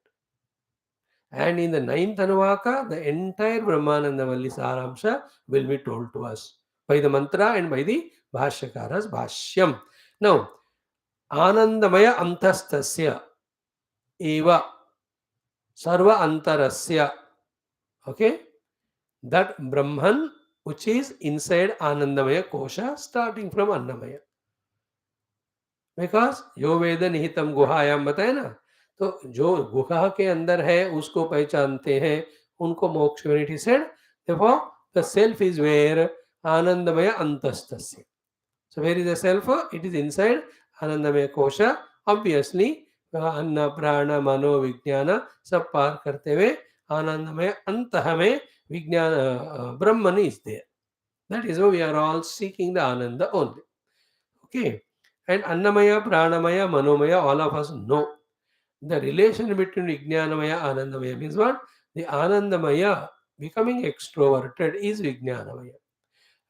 And in the ninth Anuvaka, the entire Brahmananda Valli Saramsha will be told to us by the mantra and by the Bhashyakara's Bhashyam. Now, Anandamaya Antastasya Eva Sarva Antarasya. Okay? That Brahman which is inside Anandamaya Kosha starting from Annamaya. Because जो वेद निहितम गुहायाम बताए ना, तो जो गुहा के अंदर है उसको पहचानते हैं, उनको मोक्ष it said therefore the self is where आनंदमय अंतस्तस्य. So where is the self? It is inside आनंदमय कोशा. Obviously अन्न प्राण मनो विज्ञान सब पार करते हुए आनंदमय अंतः में विज्ञान ब्रह्मन is there. That is why we are all seeking the ananda only. Okay. And Annamaya, Pranamaya, Manomaya, all of us know. The relation between Vijnanamaya, Anandamaya means what? The Anandamaya becoming extroverted is Vijnanamaya.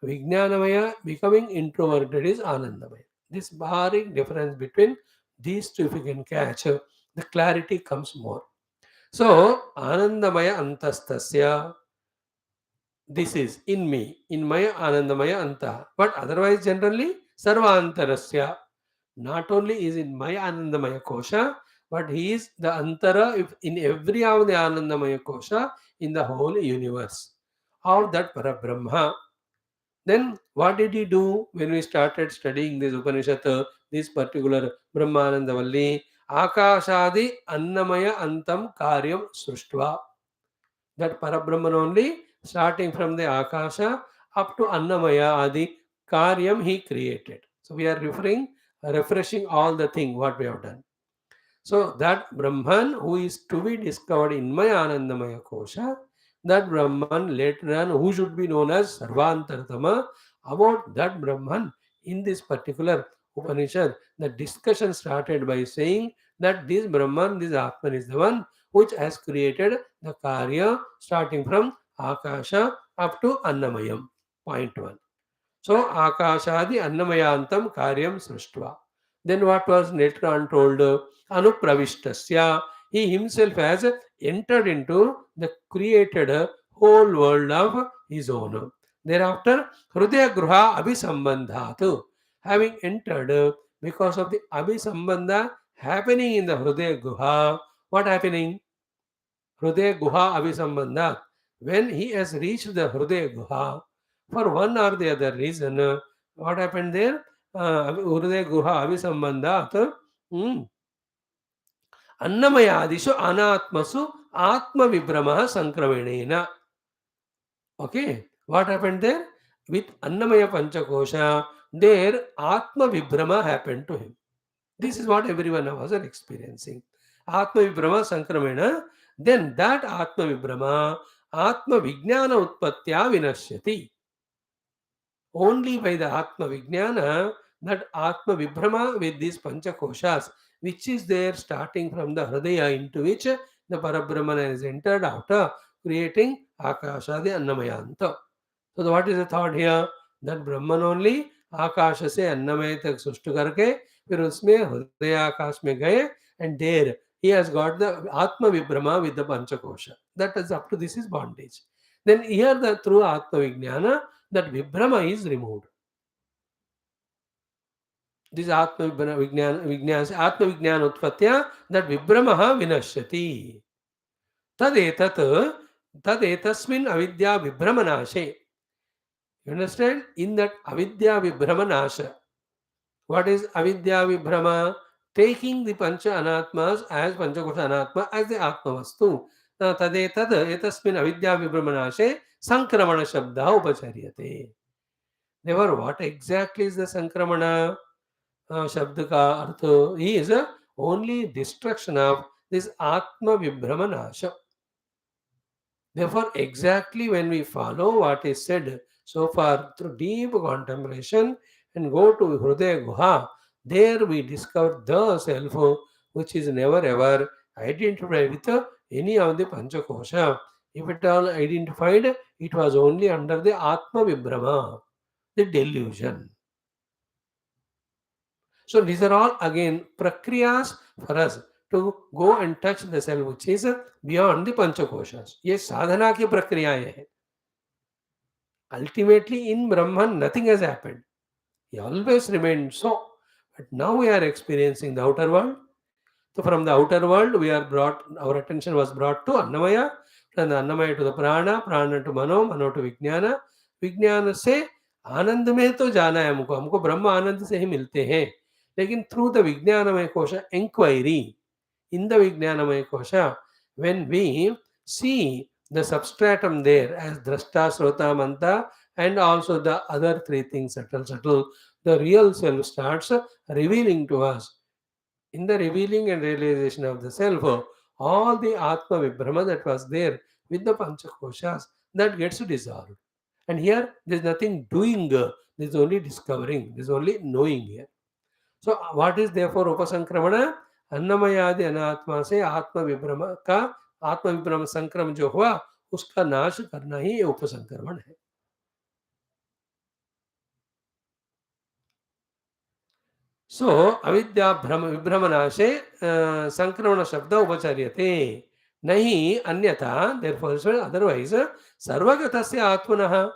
Vijnanamaya becoming introverted is Anandamaya. This barring difference between these two, if you can catch, the clarity comes more. So, Anandamaya Antastasya, this is in me, in my Anandamaya Anta. But otherwise, generally, Sarvantarasya. Not only is in my Anandamaya Kosha, but he is the Antara in every of the Anandamaya Kosha in the whole universe of that Parabrahma. Then what did he do when we started studying this Upanishad, this particular Brahmananda Valli? Akashadi Annamaya Antam Karyam Sruštva. That Parabrahman only, starting from the Akasha up to Annamaya Adi Karyam he created. So we are refreshing all the thing what we have done. So that Brahman who is to be discovered in my Anandamaya Kosha, that Brahman later on who should be known as Sarvantaratama, about that Brahman in this particular Upanishad, the discussion started by saying that this Brahman, this Atman is the one which has created the Karya starting from Akasha up to Annamayam. Point 1. So, Akashadi Annamayantam Karyam Sruštva. Then what was later on told? Anupravishtasya. He himself has entered into the created whole world of his own. Thereafter, Hrudaya Gruha Abhisambandhatu. Having entered, because of the Abhisambandha happening in the Hrudaya Guha, what happening? Hrudaya Guha Abhisambandha. When he has reached the Hrudaya Guha, for one or the other reason, what happened there? Hrudaya Guha Abhisambandhat. Annamayadishu anatmasu atma vibrama sankraminena. Okay, what happened there? With Annamaya Panchakosha, there Atma Vibrama happened to him. This is what every one of us are experiencing. Atma Vibrama Sankramena, then that Atma Vibrama, Atma Vijnana Utpatya Vinashyati. Only by the Atma Vijnana, that Atma Vibrama with these Panchakoshas, which is there starting from the Hridaya into which the Parabrahmana has entered after creating Akasha, the Annamayanta. So what is the thought here? That Brahman only आकाश से अन्नमय तक सृष्टि करके फिर उसमें हृदय आकाश में गए and there he has got the Atma Vibrama with the Panchakosha. That is up to this is bondage. Then here the through Atma Vijnana that Vibrama is removed. This Atma Vijnana Utpatya that Vibramaha Vinashyati. Tadetasmin avidya Vibramanashe. You understand? In that avidya Vibhrama nasha. What is avidya Vibhrama? taking the Pancha Anatmas as Panchakosha Anatma as the Atma Vastu. Now, Tadetad etasmin avidya vibраmanashe Sankramana Shabda Upacharyate. Therefore, what exactly is the Sankramana Shabda ka artha? Is only destruction of this Atma Vibраmanasha. Therefore, exactly when we follow what is said so far through deep contemplation and go to Hrudaya Guha, there we discover the self which is never ever identified with any of the Panchakosha. If it all identified, it was only under the Atma Vibhrama, the delusion. So these are all again prakriyas for us to go and touch the self which is beyond the Panchakoshas. ये साधना की प्रक्रियाएं हैं. Ultimately, in Brahman, nothing has happened. He always remained so. But now we are experiencing the outer world. So from the outer world, our attention was brought to Annamaya, from the Annamaya to the Prana to Mano to Vijnana. विज्ञान से आनंद में तो जाना है हमको ब्रह्म आनंद से ही मिलते हैं, लेकिन थ्रू द विज्ञानमय कोश inquiry in the Vijnanamaya Kosha, when we see the substratum there as Drashta, Shrota, Manta, and also the other three things, subtle, the real self starts revealing to us. In the revealing and realization of the self, all the Atma Vibhrama that was there with the Panchakoshas, that gets dissolved. And here, there is nothing doing, there is only discovering, there is only knowing here. So, what is therefore Upasankramana? अन्नमयादि अनात्मा से आत्म विभ्रम का आत्म विभ्रम संक्रम जो हुआ उसका नाश करना ही उपसंक्रमण है. सो अविद्या भ्रम विभ्रमनाशे संक्रमण शब्द उपचर्यते नहीं अन्यथा देयरफॉर अदरवाइज सर्वगतस्य आत्मनः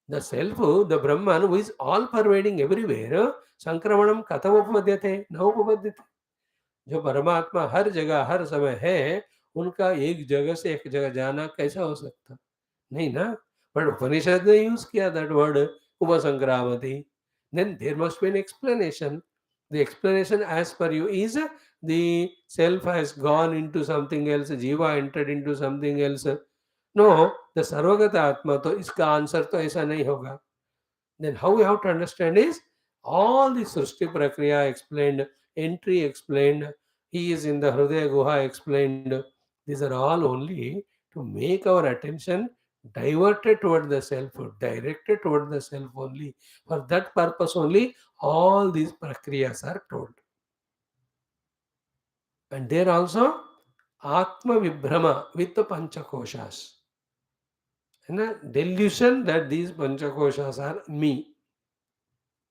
the self, the Brahman who is all pervading everywhere, संक्रमणम कथम उपपद्यते न उपपद्यते. जो परमात्मा हर जगह हर समय है, उनका एक जगह से एक जगह जाना कैसा हो सकता? नहीं ना. बट उपनिषद ने यूज किया that word upasankramati. Then there must be an explanation. The explanation as per you is the self has gone into something else, jiva entered into something else. No, the सर्वगत आत्मा, तो इसका आंसर तो ऐसा नहीं होगा. Then how we have to understand is all the Srishti Prakriya explained, entry explained, he is in the Hrudaya Guha explained. These are all only to make our attention diverted toward the self, directed toward the self only. For that purpose only, all these Prakriyas are told. And there also, Atma Vibhrama with the Panchakoshas. And a delusion that these Panchakoshas are me.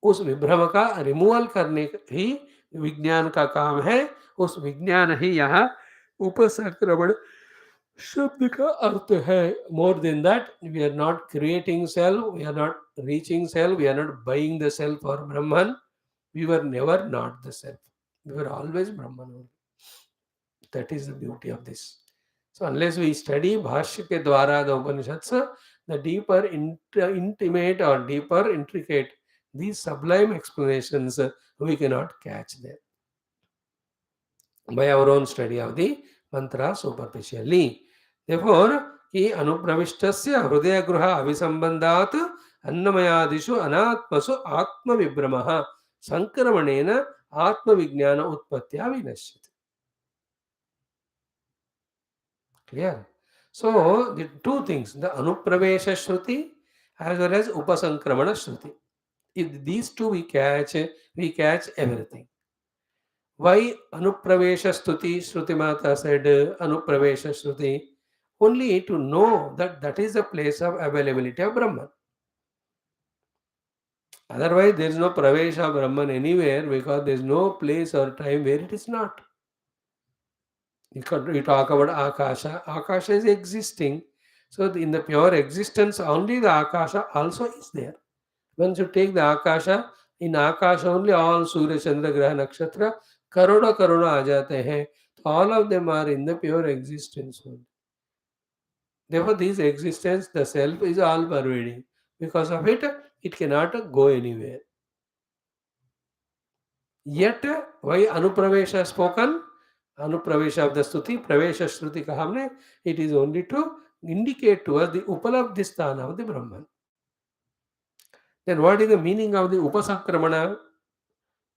उस विभ्रम का removal करने ही विज्ञान का काम है. उस विज्ञान ही यहाँ उपसंक्रमण शब्द का अर्थ है. More than that we are not creating self, we are not reaching self, we are not buying the self for Brahman. We were never not the self, we were always Brahman. That is the beauty of this. So unless we study Bhashya ke dwara the Upanishads, the deeper intimate or deeper intricate these sublime explanations we cannot catch them by our own study of the mantra superficially. Therefore, कि अनुप्रविष्टस्य हृदय गृह अभिसंबंधात् अन्नमयादिषु अनात्मसु आत्मविभ्रमः संक्रमणेन आत्मविज्ञान उत्पत्त्या विनश्यति. Clear? So, the two things, the Anupravesha Shruti as well as Upasankramana Shruti. If these two we catch everything. Why Anupravesha Stuti? Shruti Mata said Anupravesha Shruti. Only to know that that is the place of availability of Brahman. Otherwise, there is no Pravesha of Brahman anywhere because there is no place or time where it is not. We talk about Akasha. Akasha is existing. So in the pure existence, only the Akasha also is there. Once you take the Akasha, in Akasha only all Surya, Chandra, Graha, Nakshatra, Karona aa jate hain. So all of them are in the pure existence only. Therefore, this existence, the self is all pervading. Because of it, it cannot go anywhere. Yet, why Anupravesha is spoken? Anupravesha of the Stuti, Pravesha Shruti ka हमने, it is only to indicate to us the Upalabdhisthana of the Brahman. Then what is the meaning of the Upasakramana?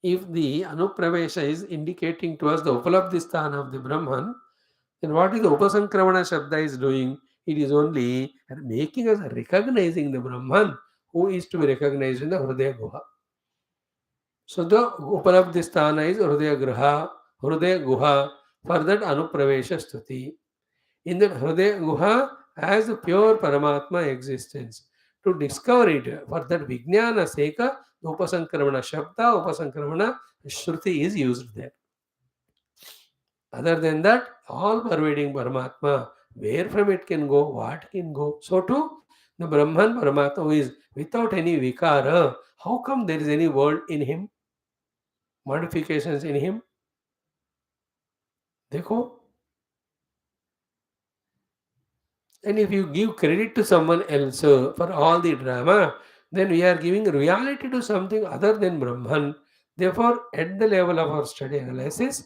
If the Anupravesha is indicating to us the Upalabdhisthana of the Brahman, then what is the Upasankramana Shabda is doing? It is only making us recognizing the Brahman who is to be recognized in the Hridaya Guha. So the Upalabdhisthana is Hridaya Graha, Hridaya Guha, for that Anupravesha Stuti. In that Hridaya Guha as a pure Paramatma existence. To discover it, for that Vijnana Seka, the Upasankramana Shabda, Upasankramana Shruti is used there. Other than that, all pervading Paramatma, where from it can go, what can go. So too, the Brahman Paramatma who is without any vikara, how come there is any world in him? Modifications in him? देखो. And if you give credit to someone else for all the drama, then we are giving reality to something other than Brahman. Therefore, at the level of our study analysis,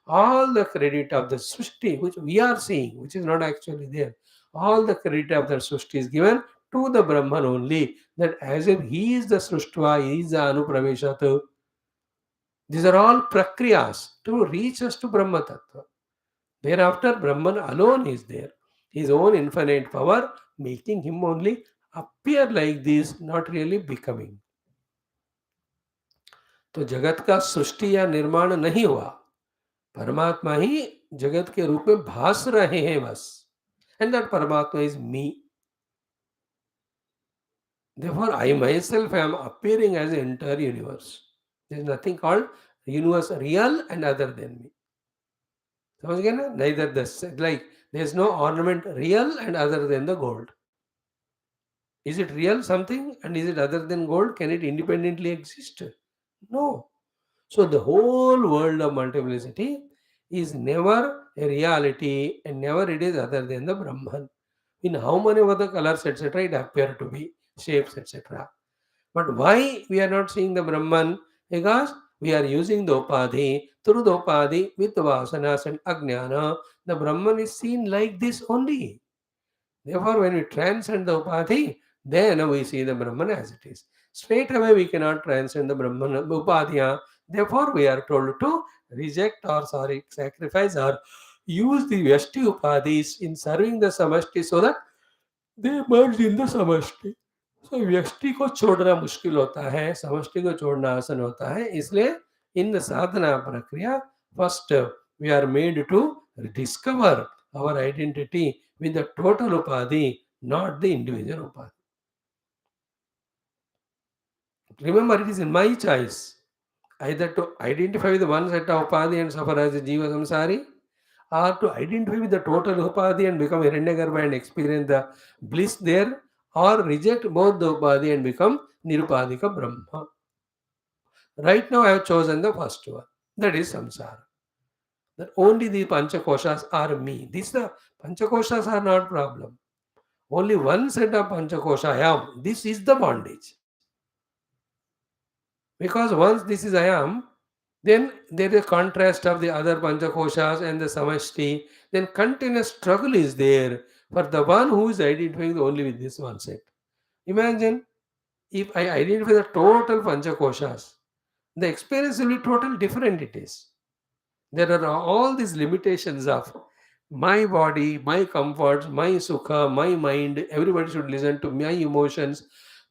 all the credit of the Srishti, which we are seeing, which is not actually there, all the credit of the Srishti is given to the Brahman only, that as if he is the Srishtva, he is the Anupraveshat. These are all prakriyas to reach us to Brahma Tattva. Thereafter, Brahman alone is there. His own infinite power making him only appear like this, not really becoming. तो जगत का सृष्टि या निर्माण नहीं हुआ, परमात्मा ही जगत के रूप में भास रहे हैं बस. And that Paramatma is me. Therefore, I myself am appearing as an entire universe. There is nothing called universe real and other than me. समझ गए ना? Neither like there is no ornament real and other than the gold. Is it real something and is it other than gold? Can it independently exist? No. So the whole world of multiplicity is never a reality and never it is other than the Brahman. In how many other colors, etc., it appear to be shapes, etc. But why we are not seeing the Brahman? Because we are using the Upadhi. Through the Upadhi, with the Vasanas and Ajnana, the Brahman is seen like this only. Therefore, when we transcend the Upadhi, then we see the Brahman as it is. Straight away, we cannot transcend the Brahman Upadhiya. Therefore, we are told to reject or sacrifice or use the Vyashti Upadhis in serving the Samashti so that they merge in the Samashti. So व्यष्टि को छोड़ना मुश्किल होता है, समष्टि को छोड़ना आसान होता है. इसलिए in the sadhana prakriya, first we are made to discover our identity with the total upadhi, not the individual upadhi. Remember, it is in my choice either to identify with one set of upadhi and suffer as a jiva samsari, or to identify with the total upadhi and become Hiranyagarbha and experience the bliss there, or reject both the upadhi and become Nirupadhika Brahma. Right now I have chosen the first one, that is samsara. That only the panchakoshas are me. These the panchakoshas are not problem. Only one set of panchakosha I am. This is the bondage. Because once this is I am, then there is a contrast of the other panchakoshas and the samashti. Then continuous struggle is there for the one who is identifying only with this one set. Imagine if I identify the total panchakoshas, the experience will be total different it is. There are all these limitations of my body, my comforts, my sukha, my mind. Everybody should listen to my emotions.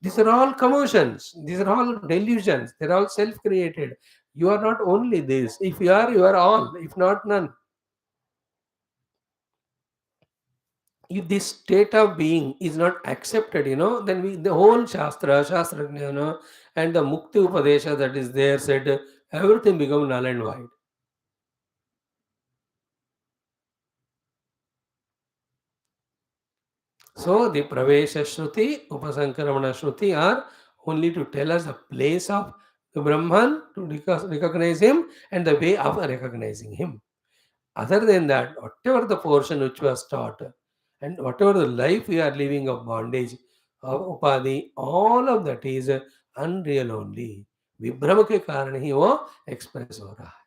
These are all commotions. These are all delusions. They're all self-created. You are not only this. If you are all. If not, none. If this state of being is not accepted, then the whole Shastra, and the Mukti Upadesha that is there said, everything become null and void. So the Pravesha Shruti, Upasankaramana Shruti are only to tell us the place of the Brahman, to recognize him, and the way of recognizing him. Other than that, whatever the portion which was taught, and whatever the life we are living of bondage, of upadhi, all of that is unreal only. विभ्रम के कारण ही वो express हो रहा है.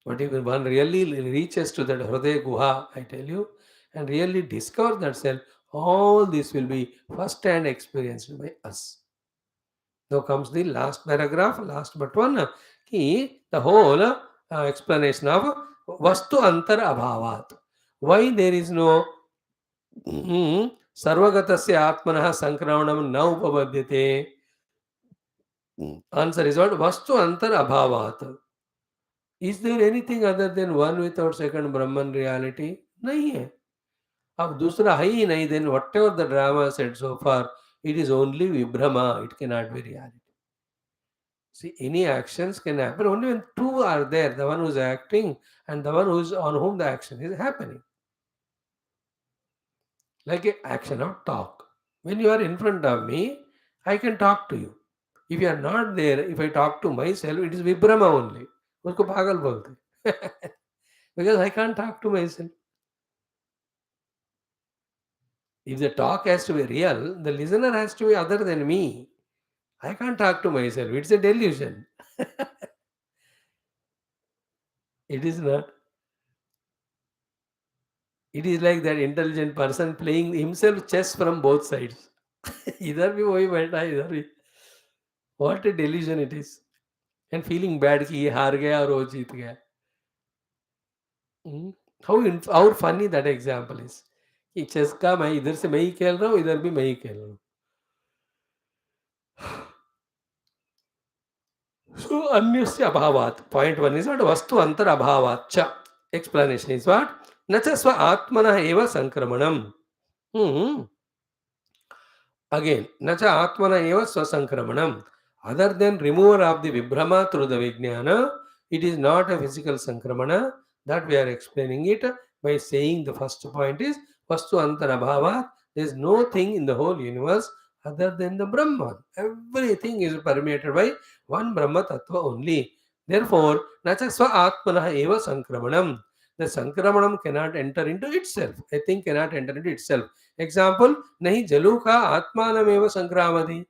But if one really reaches to that Hriday Guha, I tell you, and really discovers that self, all this will be first hand experienced by us. Now comes the last paragraph, last but one, ki the whole explanation of Vastu Antar Abhavat. Why there is no Sarvagatasya Atmanah Sankramanam na upavadyate? Answer is what? Vastu Antar Abhavat. Is there anything other than one without second Brahman reality? नहीं है. अब दूसरा है ही नहीं, then whatever the drama said so far, it is only vibhrama, it cannot be reality. See, any actions can happen only when two are there, the one who is acting and the one who is on whom the action is happening. Like an action of talk. When you are in front of me, I can talk to you. If you are not there, if I talk to myself, it is vibhrama only. उसको पागल बोलते. Because I can't talk to myself. If the talk has to be real, the listener has to be other than me. I can't talk to myself. It's a delusion. It is not. It is like that intelligent person playing himself chess from both sides. इधर भी वही बैठा है, इधर भी. What a delusion it is. And feeling bad कि ये हार गया और वो जीत गया. How funny that example is. कि चेस का मैं इधर से मैं ही खेल रहा हूँ, इधर भी मैं ही खेल रहा हूँ. So अन्यस्य अभावात्. Point one is what? वस्तु अंतर अभावात् च. Explanation is what? न च स्व आत्मनः एव संक्रमणम्. Again, न च आत्मनः एव स्वसंक्रमणम्. Other than removal of the vibhrama through the vijnana, it is not a physical sankramana. That we are explaining it by saying the first point is vastu antara bhava. There is no thing in the whole universe other than the Brahman. Everything is permeated by one Brahma Tattva only. Therefore, nacha swa atmanah eva sankramanam. The sankramanam cannot enter into itself. A thing cannot enter into itself. Example, nahi jalu ka atmanam eva sankramati.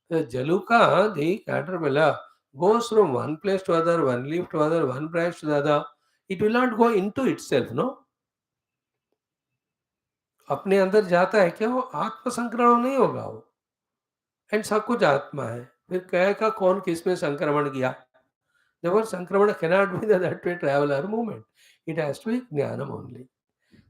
The jaluka, the caterpillar, goes from one place to other, one leaf to other, one branch to the other. It will not go into itself, no? अपने अंदर जाता है क्या? वो आत्म संक्रमण नहीं होगा वो. एंड सब कुछ आत्मा है. फिर कहेगा कौन किस में संक्रमण किया? Therefore, संक्रमण cannot be that way travel or movement. It has to be ज्ञानम only.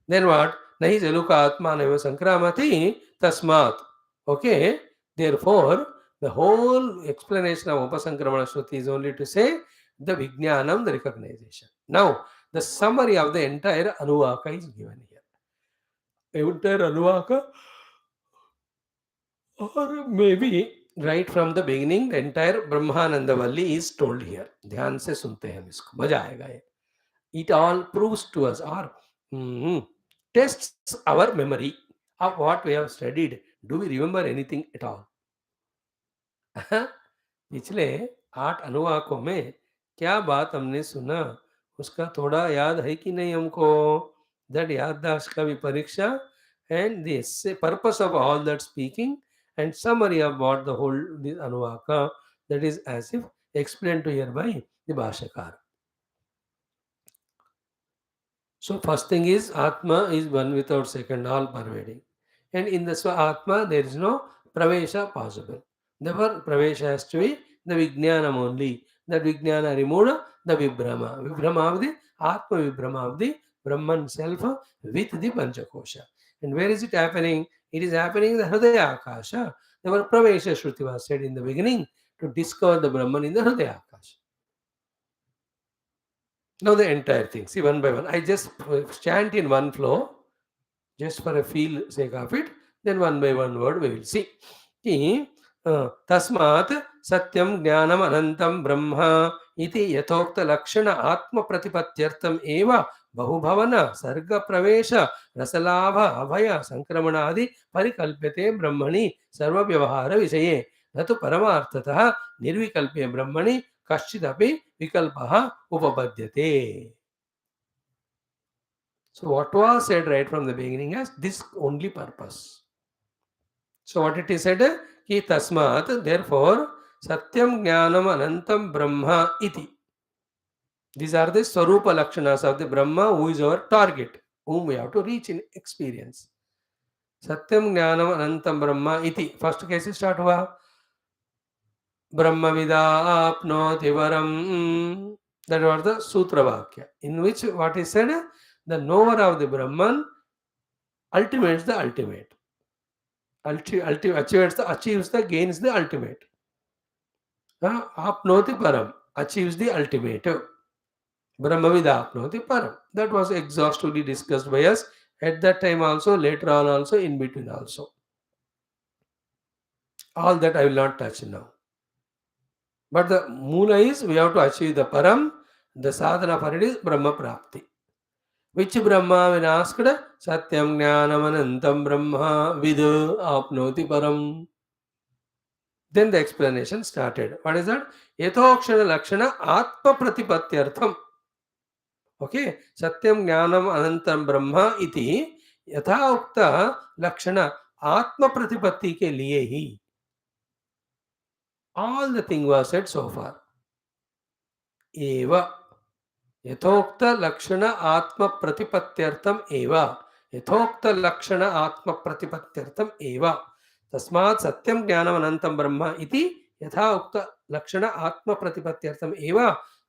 Then what? नहीं जलुका आत्मा नैव संक्रामति तस्मात्. Okay? Therefore, the whole explanation of Upasankramana Shruti is only to say the Vijnanam, the recognition. Now, the summary of the entire Anuvaka is given here. Entire Anuvaka, or maybe right from the beginning, the entire Brahmananda Valli is told here. ध्यान से सुनते हैं इसको, मजा आएगा ये. It all proves to us or tests our memory of what we have studied. Do we remember anything at all? पिछले 8 अनुवाकों में क्या बात हमने सुना, उसका थोड़ा याद है कि नहीं हमको? That याददाश्त का भी परीक्षा and the purpose of all that speaking and summary of what the whole this Anuvaka, that is as if explained to here by the Bhashyakara. So first thing is Atma is one without second, all pervading. And in the Atma there is no Pravesha possible. Therefore Pravesha has to be the Vijnanam only. That Vijnana removed the Vibhrama. Vibhrama of the Atma Vibhrama of the Brahman self with the Panchakosha. And where is it happening? It is happening in the Hridaya Akasha. Therefore Pravesha Shruti was said in the beginning to discover the Brahman in the Hridaya Akasha. Now the entire thing, see one by one. I just chant in one flow, just for a feel sake of it. Then one by one word we will see. Tasmat satyam jnanam anantam brahma iti yatokta lakshana atma pratipatyartam eva bahubhavana sarga pravesha rasalabha abhaya sankramanadi parikalpyate brahmani sarva vyavahara visaye natu paramarthatah nirvikalpye brahmani kaschidapi vikalpaha upapadyate. So what was said right from the beginning has this only purpose. So what it is said? Ki tasmat, therefore, satyam jnanam anantam brahma iti. These are the Swarupa Lakshanas of the Brahma, who is our target, whom we have to reach in experience. Satyam Jnanam Anantam Brahma iti. First case start hua. Brahma Vida Apnoti Varam. That was the Sutra Vakya, in which what is said? The knower of the Brahman ultimates the ultimate. Achieves the gains the ultimate. Apnoti Param achieves the ultimate. Brahmavida apnoti param. That was exhaustively discussed by us at that time also, later on also, in between also. All that I will not touch now. But the moola is we have to achieve the param. The sadhana for it is Brahma Prapti. Which Brahma, when asked, Satyam Jnanam Anantam Brahma Vidu Apnoti Param. Then the explanation started. What is that? Yatokshana Lakshana Atma Pratipatyartham. Okay, Satyam Jnanam Anantam Brahma iti यथा उक्त लक्षण आत्म प्रतिपत्ति के लिए ही. All the thing was said so far. एव यथोक्त लक्षण आत्म प्रतिपत्त्यर्थम एव यथोक्त लक्षण आत्म प्रतिपत्त्यर्थम एव तस्मात् सत्यम ज्ञानम अनंतम ब्रह्म इति यथा उक्त लक्षण आत्म प्रतिपत्त्यर्थम एव.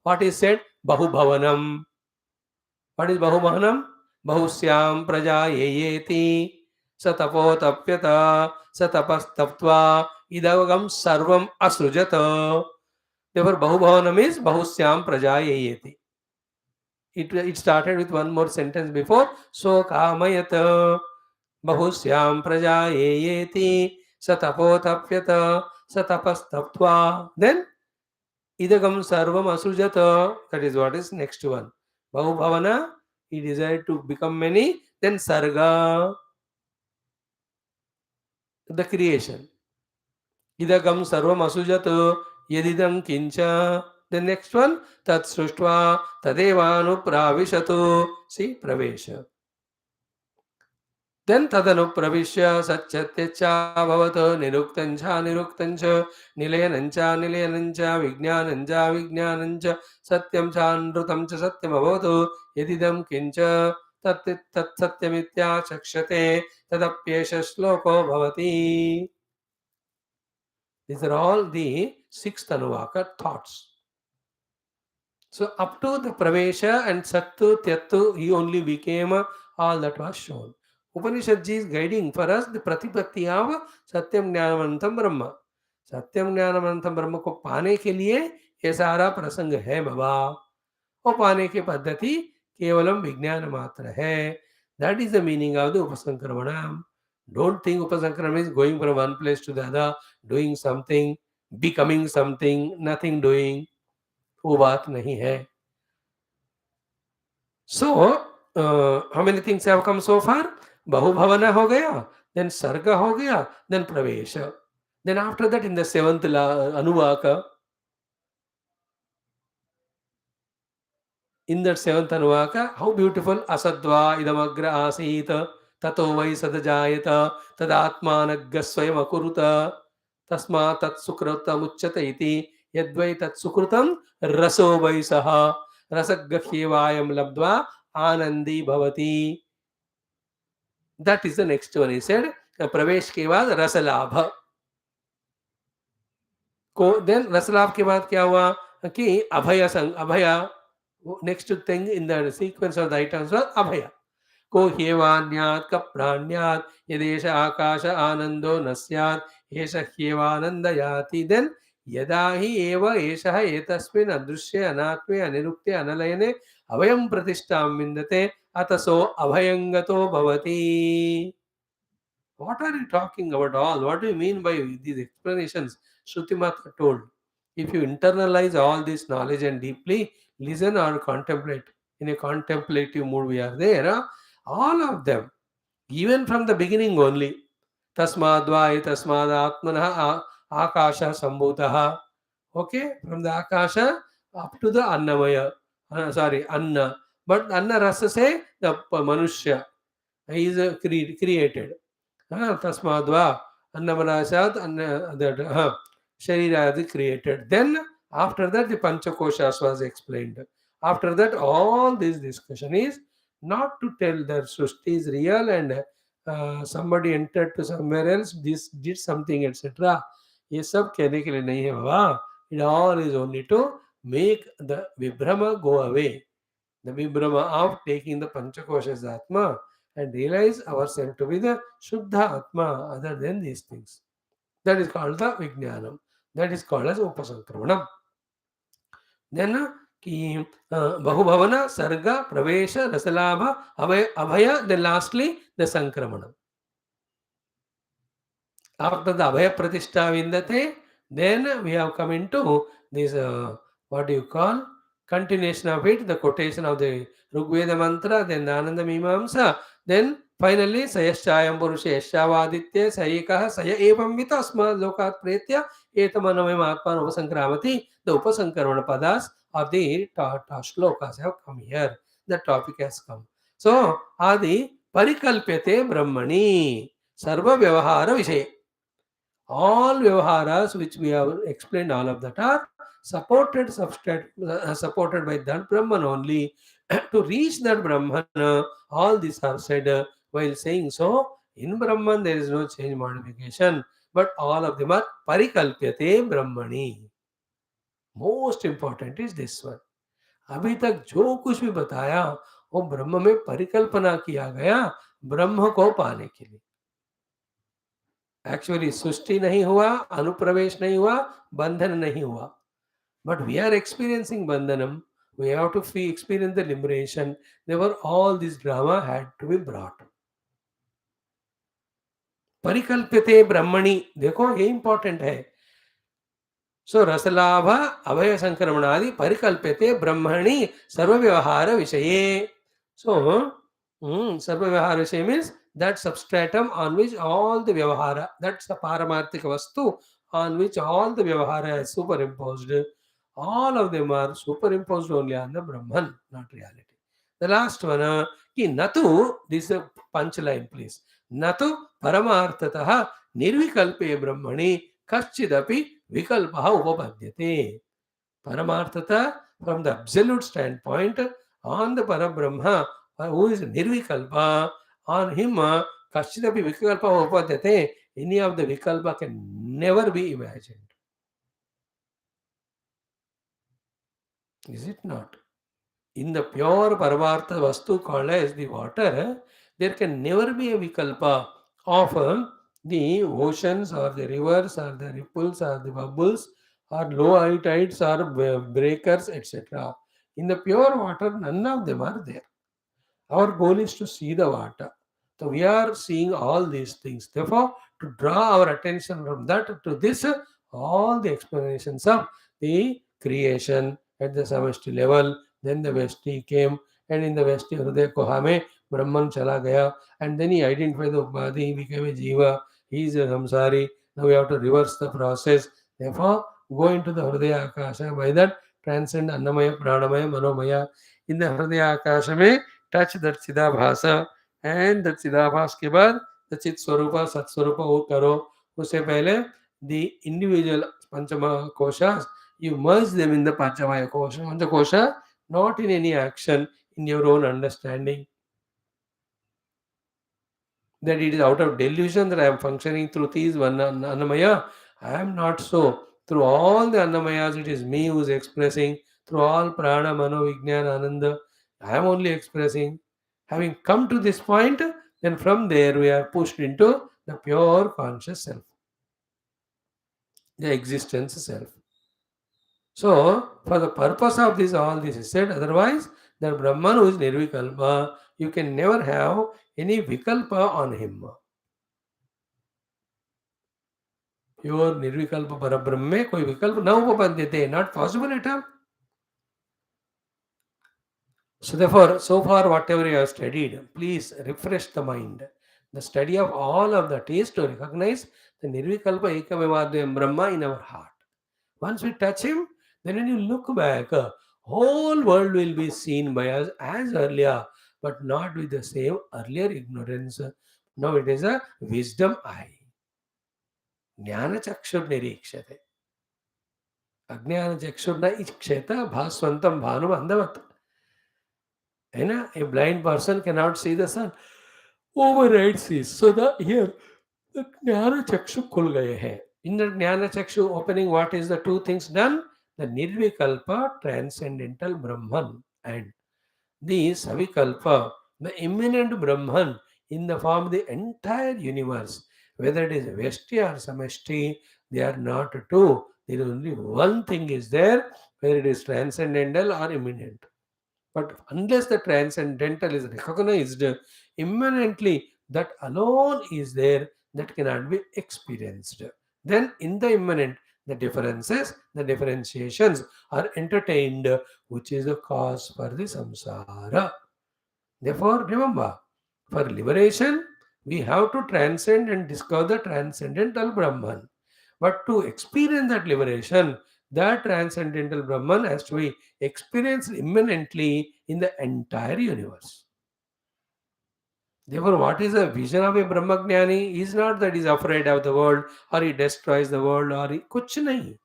What is said? बहुभवनम. What is बहुभवनम? बहुस्याम प्रजा येयेति स तपोतप्यत स तपस्तप्त्वा इदवगम सर्वम असृजत. Therefore, बहुभवनम is बहुस्याम प्रजा येयेति. It started with one more sentence before. So कामयत बहुस्याम प्रजा येयेति स तपोतप्यत स तपस्तप्त्वा. Then idagam sarvam asrujata. That is what is next one. Bahubhavana, he desired to become many. Then sarga, the creation. Idagam sarvam asrujata yadidam kincha. The next one, tat sruštva tadevanu pravishatu. See, pravesha. Then tadanu pravishya satchatyacha bhavata niruktancha niruktancha nilayanancha nilayanancha vijnanancha vijnanancha satyam cha nrutam cha satyam bhavatu yadidam kincha tat satyamitya chakshate tadapyesha sloko bhavati. These are all the 6th Anuvaka thoughts. So up to the Pravesha and Sattu, Tyattu, he only became all that was shown. Upanishad ji is guiding for us the Pratipatti of Satyam Jnanamantam Brahma. Satyam Jnanamantam Brahma को पाने के लिए ये सारा प्रसंग है बाबा. वो पाने की पद्धति केवलम विज्ञान मात्र है. That is the meaning of the Upasankramanam. Don't think Upasankramanam is going from one place to the other, doing something, becoming something, nothing doing. वो बात नहीं है. So, how many things have come so far? Bahubhavana हो गया, then Sarga हो गया, then Pravesha. Then after that in the 7th Anuvaka, in that 7th Anuvaka, how beautiful. Asadva idamagra asita tato vai sadajayata tadatmanagga swayam akuruta tasma tat sukrata muchyata iti yadvai tat sukrutam raso vai saha rasaggahyevayam labdva anandi bhavati. That is the next one. He said, Pravesh ke baad rasalabha. Then rasalabha ke baad kya hua? Ki abhaya. Next thing in the sequence of the items was abhaya. Ko hyevanyat kapranyat yadesha akasha anando nasyat esha hyevanandayati. Then yadahi eva esha etasmin adrushya anatme anirukte analayane abhayam pratishtam vindate ataso abhayangato bhavati. What are you talking about all? What do you mean by these explanations? Shruti Mata told. If you internalize all this knowledge and deeply listen or contemplate, in a contemplative mood we are there, all of them, even from the beginning only, tasmadvai tasmad atmana akasha sambhutaha. Okay, from the akasha up to the annamaya, anna. But anna rasa say the manushya, he is created. Tasmadva Annamanashat, that Sharira is created. Then after that the Panchakoshas was explained. After that all this discussion is not to tell that Srishti is real and somebody entered to somewhere else, this did something, etc. ये सब कहने के लिए नहीं है बाबा. It all is only to make the Vibhrama go away. The Vibhrama of taking the Panchakosha as Atma and realize ourselves to be the Shuddha Atma other than these things. That is called the Vijnanam. That is called as Upasankramanam. Then ki Bahubhavana, Sarga, Pravesha, Rasalabha, Abhaya, then lastly the Sankramanam. After the Abhaya Pratishtha Vindate, then we have come into this, what do you call, continuation of it, the quotation of the Rigveda mantra, then the Ananda Mimamsa, then finally Sayashchayam Purusha Yashavaditya Sayikaha Saya Evam Vitasma Lokat Pretya Etamanavim Atman Upasankramati, the Upasankaramana Padas of the shlokas have come here. The topic has come. So, Adi Parikalpyate Brahmani Sarva Vyavahara Vishay. All Vyavaharas which we have explained, all of that are supported by that Brahman only. To reach that Brahman, all these are said while saying so. In Brahman there is no change modification, but all of them are Parikalpyate Brahmani. Most important is this one. अभी तक जो कुछ भी बताया वो ब्रह्म में परिकल्पना किया गया ब्रह्म को पाने के लिए. एक्चुअली सृष्टि नहीं हुआ, अनुप्रवेश नहीं हुआ, बंधन नहीं हुआ. But we are experiencing bandhanam. We have to experience the liberation. Therefore, all this drama had to be brought. परिकल्प्यते ब्रह्मणि, देखो ये इंपॉर्टेंट है. सो रसलाभ अभय संक्रमणादि परिकल्प्यते ब्रह्मणि सर्व व्यवहार विषये. सो सर्व व्यवहार विषय means that substratum on which all the vyavahara, that's the paramarthika vastu on which all the vyavahara is superimposed. All of them are superimposed only on the Brahman, not reality. The last one, ki natu, this is a punchline please. Natu paramarthatah nirvikalpe brahmani kaschidapi vikalpaha upapadyate. Paramarthata, from the absolute standpoint, on the Parabrahma, who is nirvikalpa, on him kaschidapi vikalpa upapadyate, any of the vikalpa can never be imagined. Is it not? In the pure Paramartha Vastu called as the water, there can never be a vikalpa of the oceans or the rivers or the ripples or the bubbles or low high tides or breakers, etc. In the pure water, none of them are there. Our goal is to see the water. So we are seeing all these things. Therefore, to draw our attention from that to this, all the explanations of the creation at the samashti level, then the Vesti came, and in the Vesti Hruday Kohame, Brahman chala gaya, and then he identified the Upadhi, he became a Jiva, he is a Samsari. Now we have to reverse the process. Therefore, go into the Hridaya Akasha. By that, transcend Annamaya, Pranamaya, Manomaya. In the Hridaya Akasha में touch that चिदाभास and that चिदाभास के बाद the चित स्वरूप सत स्वरूप वो करो. उससे पहले the individual panchama koshas, you merge them in the panchamaya kosha. Panchakosha, not in any action, in your own understanding. That it is out of delusion that I am functioning through these one Annamaya. I am not so. Through all the Annamayas, it is me who is expressing. Through all Prana, Mano, Vijnana, Ananda, I am only expressing. Having come to this point, then from there we are pushed into the pure conscious self, the existence self. So, for the purpose of this, all this is said. Otherwise, the Brahman who is Nirvikalpa, you can never have any Vikalpa on him. Pure Nirvikalpa Parabrahma में कोई विकल्प न उपपद्यते, not possible at all. So therefore, so far whatever you have studied, please refresh the mind. The study of all of that is to recognize the Nirvikalpa Ekavivadhyam Brahma in our heart. Once we touch him, then when you look back, whole world will be seen by us as earlier, but not with the same earlier ignorance. Now it is a wisdom eye. ज्ञानचक्षुर्निरीक्षते अज्ञानचक्षुर्न इक्षेत भास्वन्तं भानुम् अंधवत्. A blind person cannot see the sun. Override sees. So here the jnana chakshu khul gaye hai. In the jnana chakshu opening, what is the two things done? The nirvikalpa, transcendental Brahman, and the savikalpa, the immanent Brahman in the form of the entire universe. Whether it is Veshti or Samashti, they are not two. There is only one thing is there, whether it is transcendental or immanent. But unless the transcendental is recognized immanently, that alone is there, that cannot be experienced. Then, in the immanent, the differences, the differentiations are entertained, which is the cause for the samsara. Therefore, remember, for liberation, we have to transcend and discover the transcendental Brahman. But to experience that liberation, that transcendental Brahman has to be experienced immanently in the entire universe. Therefore, what is the vision of a Brahmagnani is not that he is afraid of the world or he destroys the world or he kuch nahi.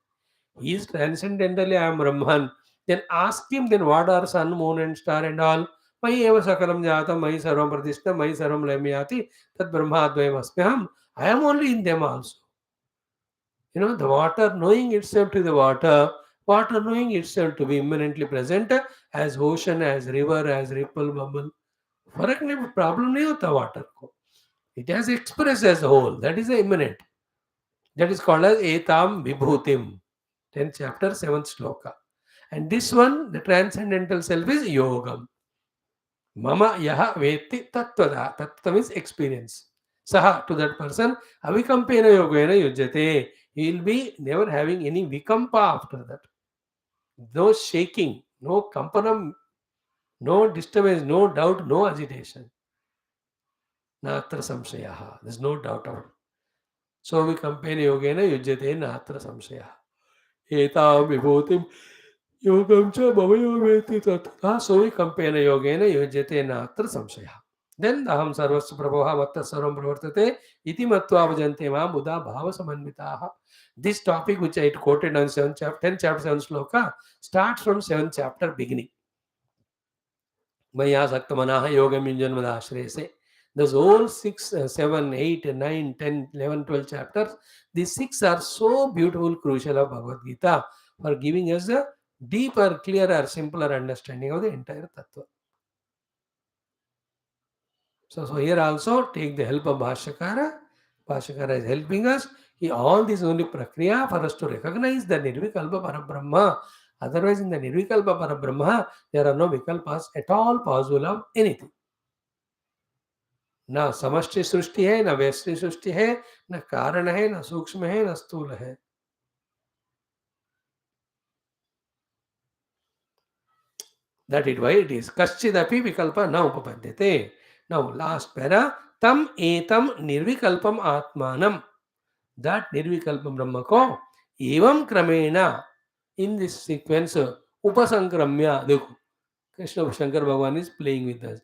He is transcendentally I am Brahman. Then ask him, then what are sun, moon, and star and all? Mai eva sakalam jata, mai sarvam pratishta, mai sarvam lamyati, tad brahma advayam asmyam. I am only in them also. The water knowing itself to the water knowing itself to be immanently present as ocean, as river, as ripple, bubble. फर्क नहीं, problem नहीं होता water को. It has expressed as a whole. That is the immanent. That is called as etam vibhutim. 10th chapter, 7th sloka. And this one, the transcendental self is yogam. Mama yaha veti tattvada. Tattva means experience. Saha, to that person, avikampena yogena yujjate. He will be never having any vikampa after that. No shaking, no kampanam, no disturbance, no doubt, no agitation. Natra samshayaha. There's no doubt of it. So vikampena yogena yujjate natra samshayaha. Etam vibhutim yogam cha bhavayoveti tattva sovi kampena yogena yujyate natra samshaya. Then aham sarvasya prabhava matta sarvam pravartate iti matva vajante ma buddha bhava samanvitaha. This topic which I quoted on 7th chapter, 10th chapter 7th sloka starts from 7th chapter beginning. Maya saktamanaha yogam yunjanmada se. Those whole 6, 7, 8, 9, 10, 11, 12 chapters, these 6 are so beautiful, crucial of Bhagavad Gita for giving us a deeper, clearer, simpler understanding of the entire Tattva. So here also take the help of Bhashyakara. Bhashyakara is helping us. All this only prakriya for us to recognize the Nirvikalpa Parabrahma. Otherwise, in the Nirvikalpa Parabrahma, there are no vikalpas at all possible of anything. ना समष्टि सृष्टि है, ना व्यष्टि सृष्टि है, न कारण है, न सूक्ष्म है, न स्थूल है. That is why it is kaschidapi vikalpa na upapadyate. Now last para tam etam nirvikalpam atmanam. That nirvikalpam brahma ko evam kramena in this sequence upasankramya. देखो Krishna Shankar Bhagavan is playing with us.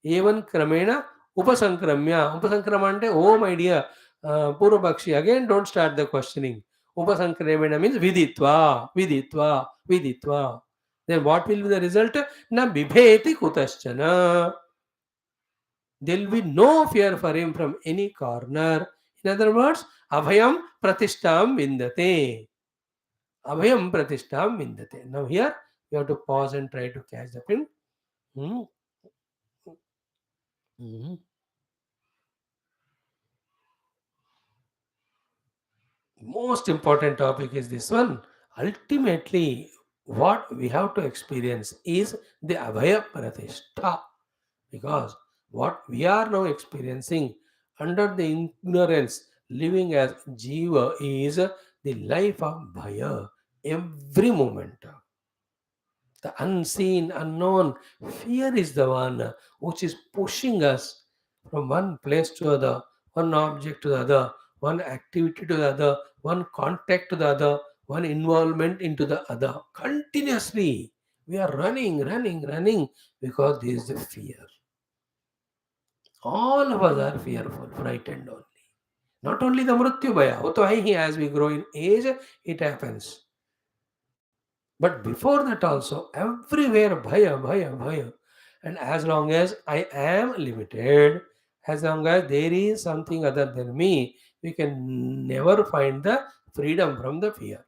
Evan kramena upasankramya. Upasankrama ante, oh my dear Purvapakshi, again don't start the questioning. Upasankramena means viditva, viditva, viditva. Then what will be the result? Na bibheti kutaschana. There will be no fear for him from any corner. In other words, abhayam pratishtam vindate. Abhayam pratishtam vindate. Now here you have to pause and try to catch the pin. Most important topic is this one. Ultimately, what we have to experience is the Abhaya Pratishtha. Because what we are now experiencing under the ignorance, living as Jiva, is the life of Bhaya every moment. The unseen, unknown, fear is the one which is pushing us from one place to the other, one object to the other, one activity to the other, one contact to the other, one involvement into the other. Continuously, we are running, running, running because there is the fear. All of us are fearful, frightened only. Not only the mrityu bhaya, wo to hai hi, as we grow in age, it happens. But before that also, everywhere bhaya, bhaya, bhaya. And as long as I am limited, as long as there is something other than me, we can never find the freedom from the fear.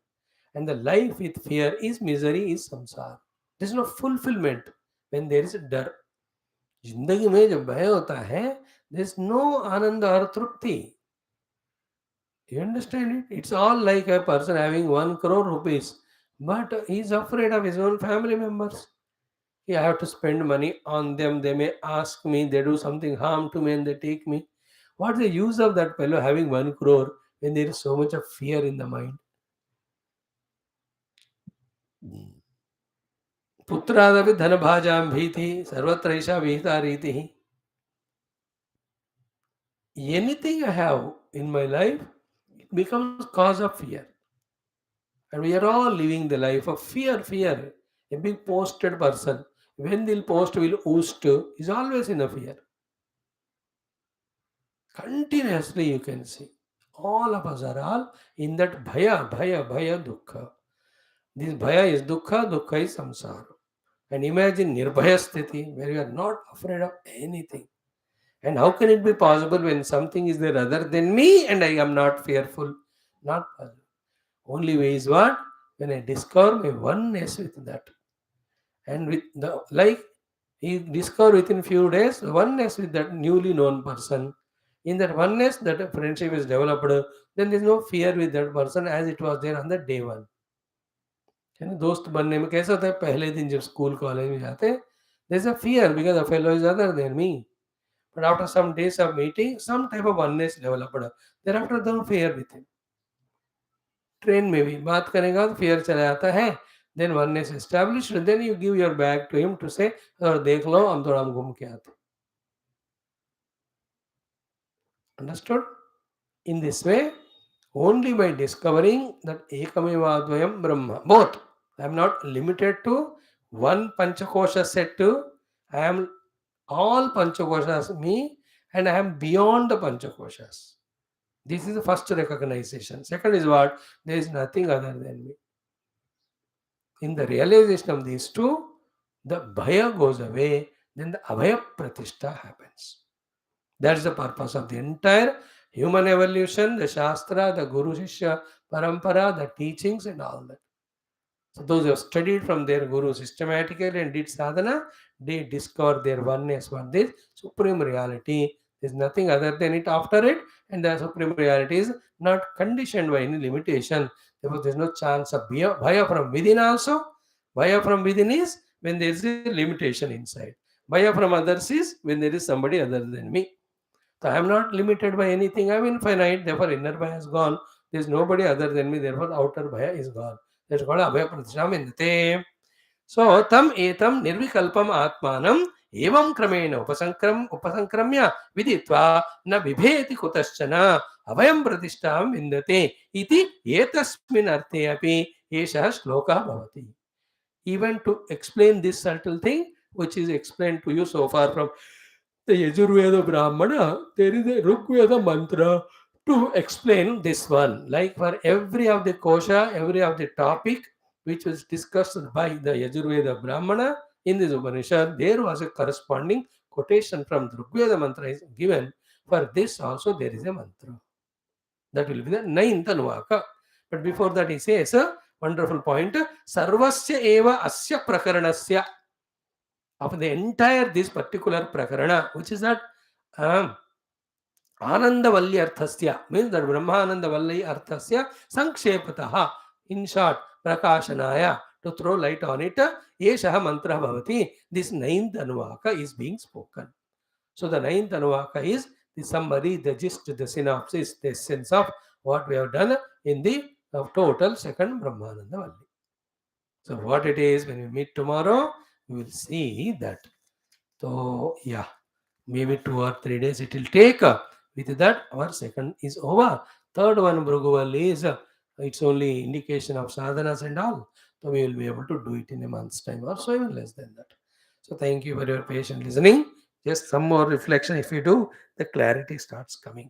And the life with fear is misery, is samsara. There is no fulfillment when there is डर. जिंदगी में जब भय होता है, there is no आनंद और तृप्ति. You understand it? It's all like a person having 1 crore rupees, but he's afraid of his own family members. I have to spend money on them. They may ask me, they do something harm to me, and they take me. What's the use of that fellow having 1 crore when there is so much of fear in the mind? पुत्रादपि धनभाजां भीति सर्वत्र ऐषा विहिता रीतिः. Anything I have in my life, it becomes cause of fear. And we are all living the life of fear, fear. A big posted person, when the post will oost, is always in a fear. Continuously you can see. All of us are all in that bhaya, bhaya, bhaya, dukkha. This bhaya is dukkha, dukkha is samsara. And imagine nirbhaya sthiti, where you are not afraid of anything. And how can it be possible when something is there other than me and I am not fearful? Not possible. Only way is what? When I discover my oneness with that. And with the like he discovered within few days oneness with that newly known person. In that oneness, that friendship is developed, then there is no fear with that person as it was there on the day one. है ना, दोस्त बनने में कैसा होता है, पहले दिन जब स्कूल कॉलेज में जाते हैं, there is a fear because the fellow is other than me. But after some days of meeting, some type of oneness developed. Thereafter, no fear with him. Train में भी बात करेगा तो fear चला जाता है. Then oneness established. Then you give your bag to him to say, और देख लो हम थोड़ा हम घूम के आते. Understood? In this way, only by discovering that Ekameva Advayam Brahma. Both. I am not limited to one Panchakosha set to. I am all Panchakoshas me, and I am beyond the Panchakoshas. This is the first recognition. Second is what? There is nothing other than me. In the realization of these two, the bhaya goes away, then the abhaya pratishtha happens. That's the purpose of the entire human evolution, the Shastra, the Guru Shishya Parampara, the teachings, and all that. So, those who have studied from their Guru systematically and did sadhana, they discover their oneness, what this supreme reality. There is nothing other than it after it, and the supreme reality is not conditioned by any limitation. Therefore, there is no chance of bhaya from within also. Bhaya from within is when there is a limitation inside. Bhaya from others is when there is somebody other than me. So I am not limited by anything. I am infinite. Therefore, inner bhaya is gone. There is nobody other than me. Therefore, outer bhaya is gone. That's called abhaya pratishtha. So, tam etam nirvikalpam atmanam evam kramena upasankramya viditva na vibheti kutaschana abhayam pratishtam vindate iti etasmin arte api esha shloka bhavati. Even to explain this subtle thing, which is explained to you so far from the Yajurveda Brahmana, there is a Rigveda mantra to explain this one. Like for every of the kosha, every of the topic which was discussed by the Yajurveda Brahmana in this Upanishad, there was a corresponding quotation from the Rigveda mantra is given. For this also there is a mantra. That will be the ninth Anuvaka. But before that he says a wonderful point, Sarvasya eva asya prakaranasya. Of the entire this particular prakarana, which is that Ananda Valli Arthasya, means that Brahmananda Valli Arthasya Sankshepataha, in short, Prakashanaya, to throw light on it, Yeshaha Mantra Bhavati, this ninth Anuvaka is being spoken. So the ninth Anuvaka is the summary, the gist, the synopsis, the essence of what we have done in the total second Brahmananda Valli. So what it is, when we meet tomorrow, we will see that. So yeah, maybe 2 or 3 days it will take. With that, our second is over. Third one, Bhruguvalli, is it's only indication of sadhanas and all. So we will be able to do it in a month's time or so, even less than that. So thank you for your patient listening. Just some more reflection. If you do, the clarity starts coming.